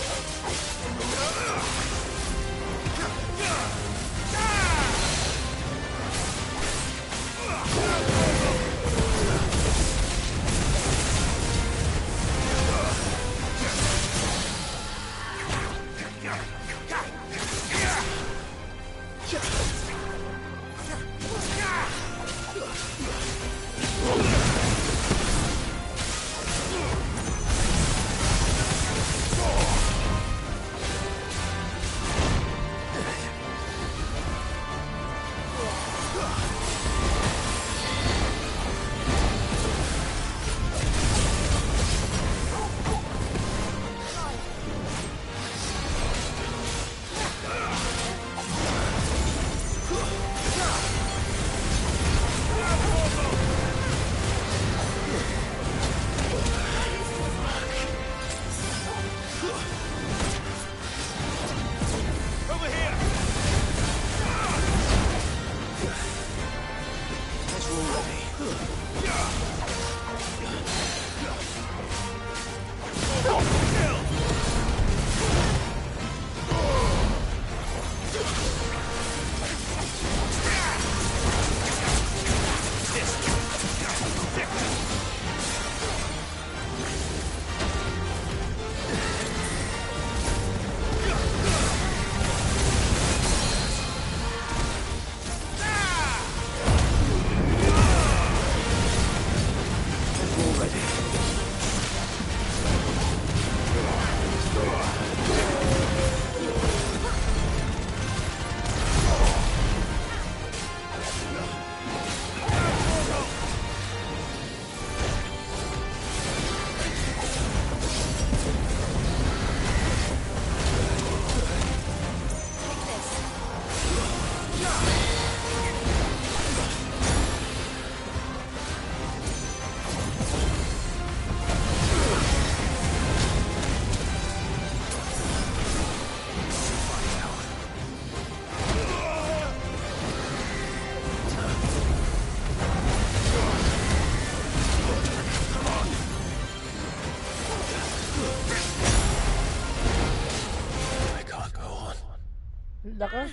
Lakas.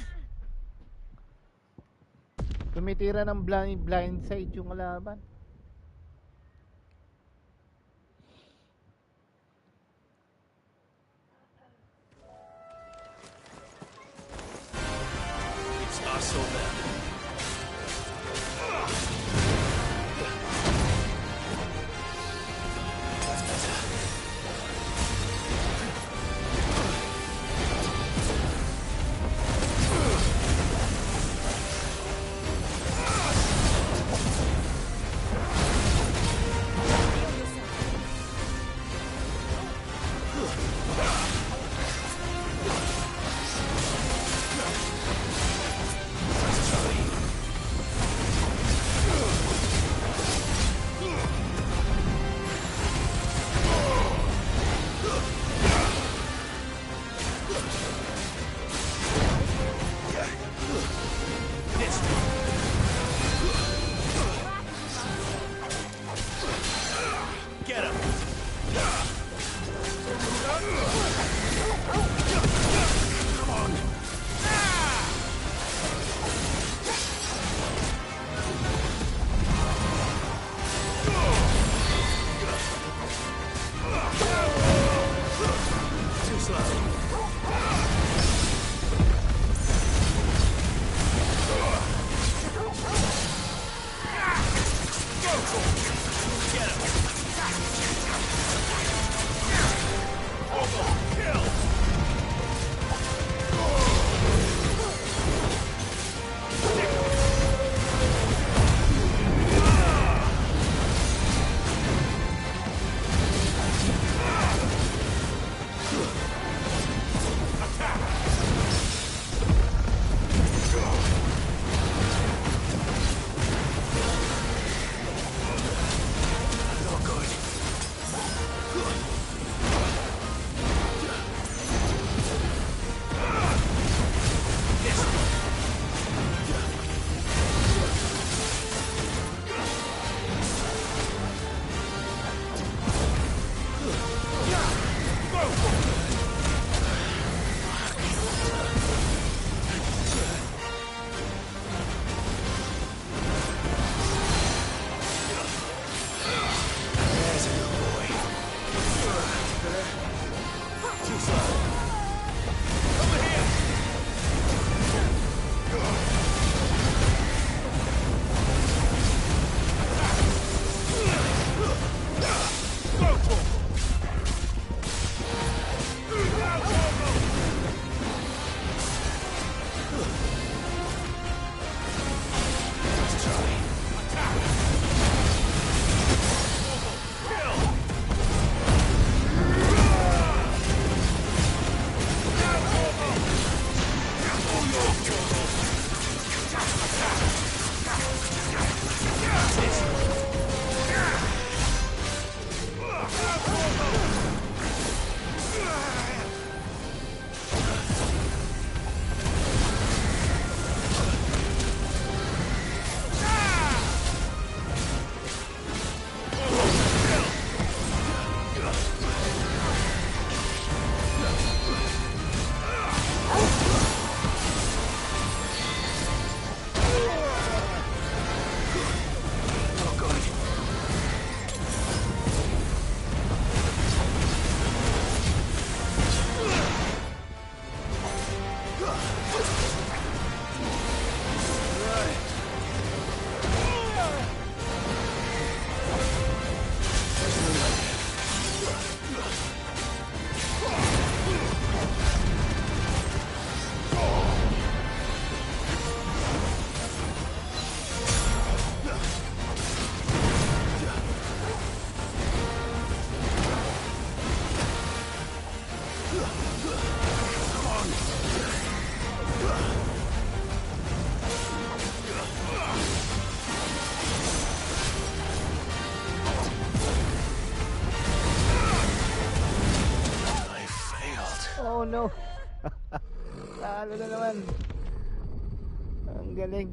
Tumitira ng blind side yung kalaban. It's us or them. Oh no. Talo na naman. Ang galing.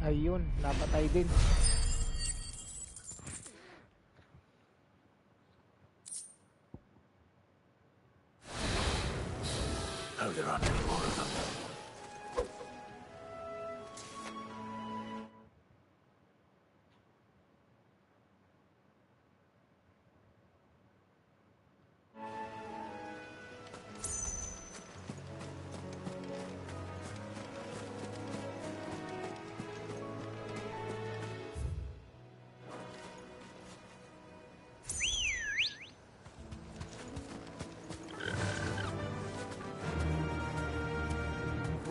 Ayun, napatay din. Oh, there aren't any more of them.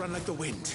Run like the wind.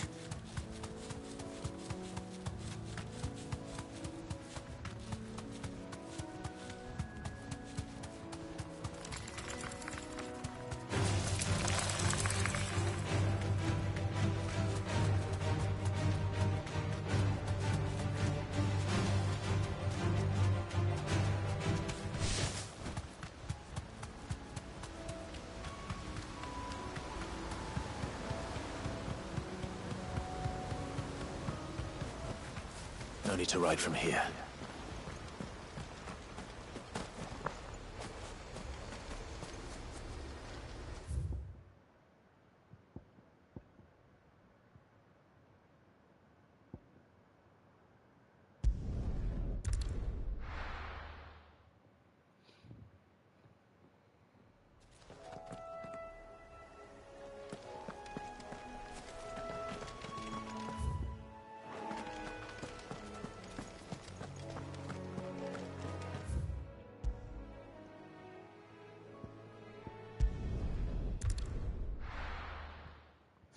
No need to ride from here.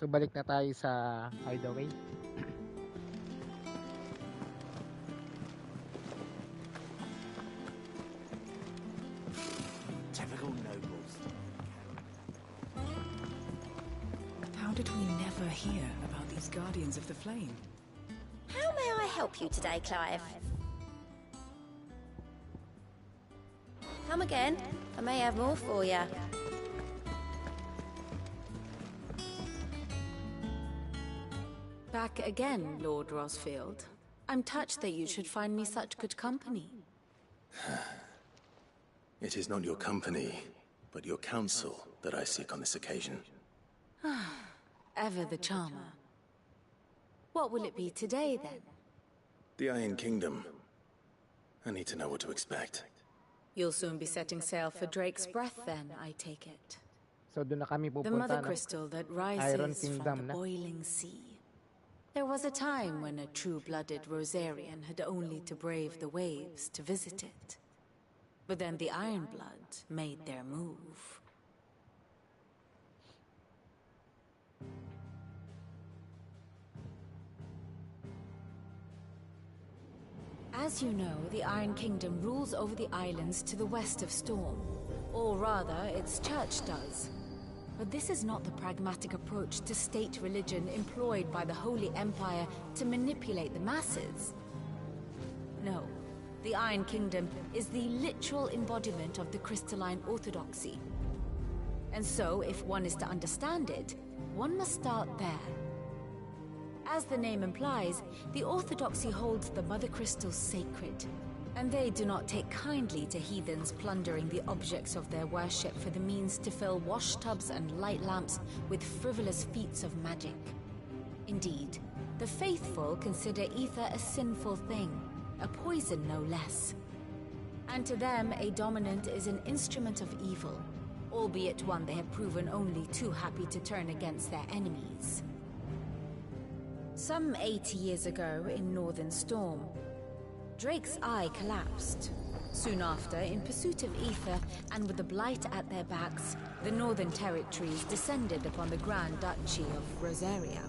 So balik na tayo sa hideaway. Typical nobles. How did we never hear about these Guardians of the Flame? How may I help you today, Clive? Come again. I may have more for you. Back again, Lord Rosfield. I'm touched that you should find me such good company. It is not your company, but your counsel that I seek on this occasion. Ever the charmer. What will it be today, then? The Iron Kingdom. I need to know what to expect. You'll soon be setting sail for Drake's Breath, then, I take it. So doon na kami The pupunta mother ng crystal that Iron rises from Kingdom the na. boiling sea. There was a time when a true-blooded Rosarian had only to brave the waves to visit it. But then the Ironblood made their move. As you know, the Iron Kingdom rules over the islands to the west of Storm. Or rather, its church does. But this is not the pragmatic approach to state religion employed by the Holy Empire to manipulate the masses. No, the Iron Kingdom is the literal embodiment of the crystalline orthodoxy. And so, if one is to understand it, one must start there. As the name implies, the orthodoxy holds the Mother Crystals sacred. And they do not take kindly to heathens plundering the objects of their worship for the means to fill washtubs and light lamps with frivolous feats of magic. Indeed, the faithful consider ether a sinful thing, a poison no less. And to them, a dominant is an instrument of evil, albeit one they have proven only too happy to turn against their enemies. Some 80 years ago in Northern Storm, Drake's eye collapsed. Soon after, in pursuit of ether and with the Blight at their backs, the Northern Territories descended upon the Grand Duchy of Rosaria.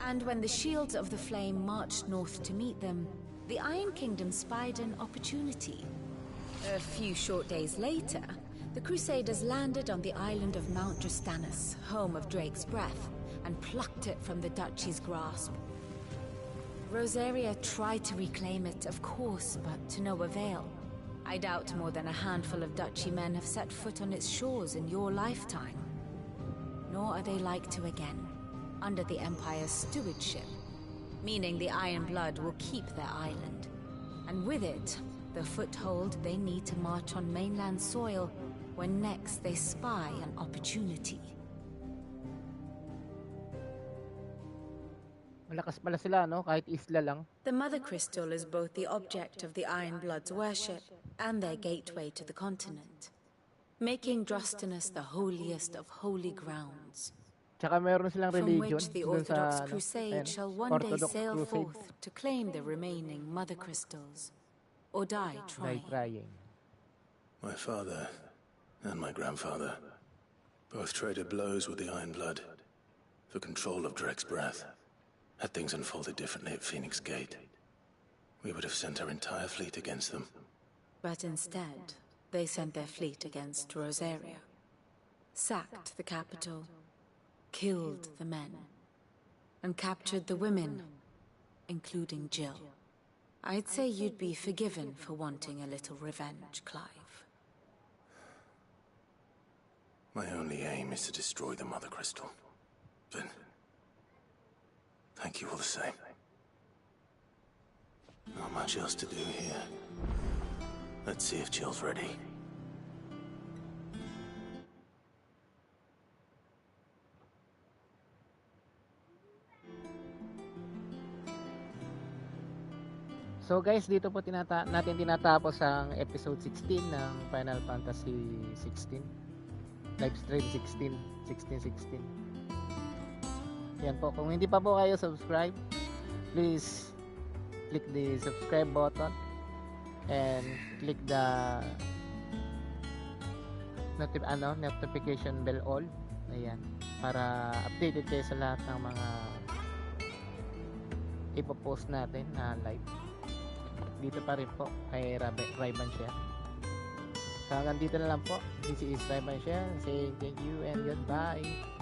And when the Shields of the Flame marched north to meet them, the Iron Kingdom spied an opportunity. A few short days later, the Crusaders landed on the island of Mount Drustanus, home of Drake's Breath, and plucked it from the Duchy's grasp. Rosaria tried to reclaim it, of course, but to no avail. I doubt more than a handful of Duchy men have set foot on its shores in your lifetime. Nor are they like to again, under the Empire's stewardship, meaning the Iron Blood will keep their island. And with it, the foothold they need to march on mainland soil when next they spy an opportunity. Malakas pala sila, no? Kahit isla lang. The Mother Crystal is both the object of the Iron Blood's worship and their gateway to the continent, making Drustanus the holiest of holy grounds, Tsaka meron silang from religion which the dun Orthodox sa Crusade shall one day Orthodox sail Crusade. forth to claim the remaining Mother Crystals, or die trying. My father and my grandfather both traded blows with the Iron Blood for control of Drake's Breath. Had things unfolded differently at Phoenix Gate, we would have sent our entire fleet against them. But instead, they sent their fleet against Rosaria, sacked the capital, killed the men, and captured the women, including Jill. I'd say you'd be forgiven for wanting a little revenge, Clive. My only aim is to destroy the Mother Crystal. But thank you all the same. Not much else to do here. Let's see if Jill's ready. So guys, dito po natin tinatapos ang episode 16 ng Final Fantasy 16. Livestream 16. Yan po, kung hindi pa po kayo subscribe, please click the subscribe button and click the notification bell all. Ayan, para updated kayo sa lahat ng mga ipopost natin na live. Dito pa rin po kay Rayban Share. So hanggang dito na lang po. This is Rayban Share saying thank you and goodbye.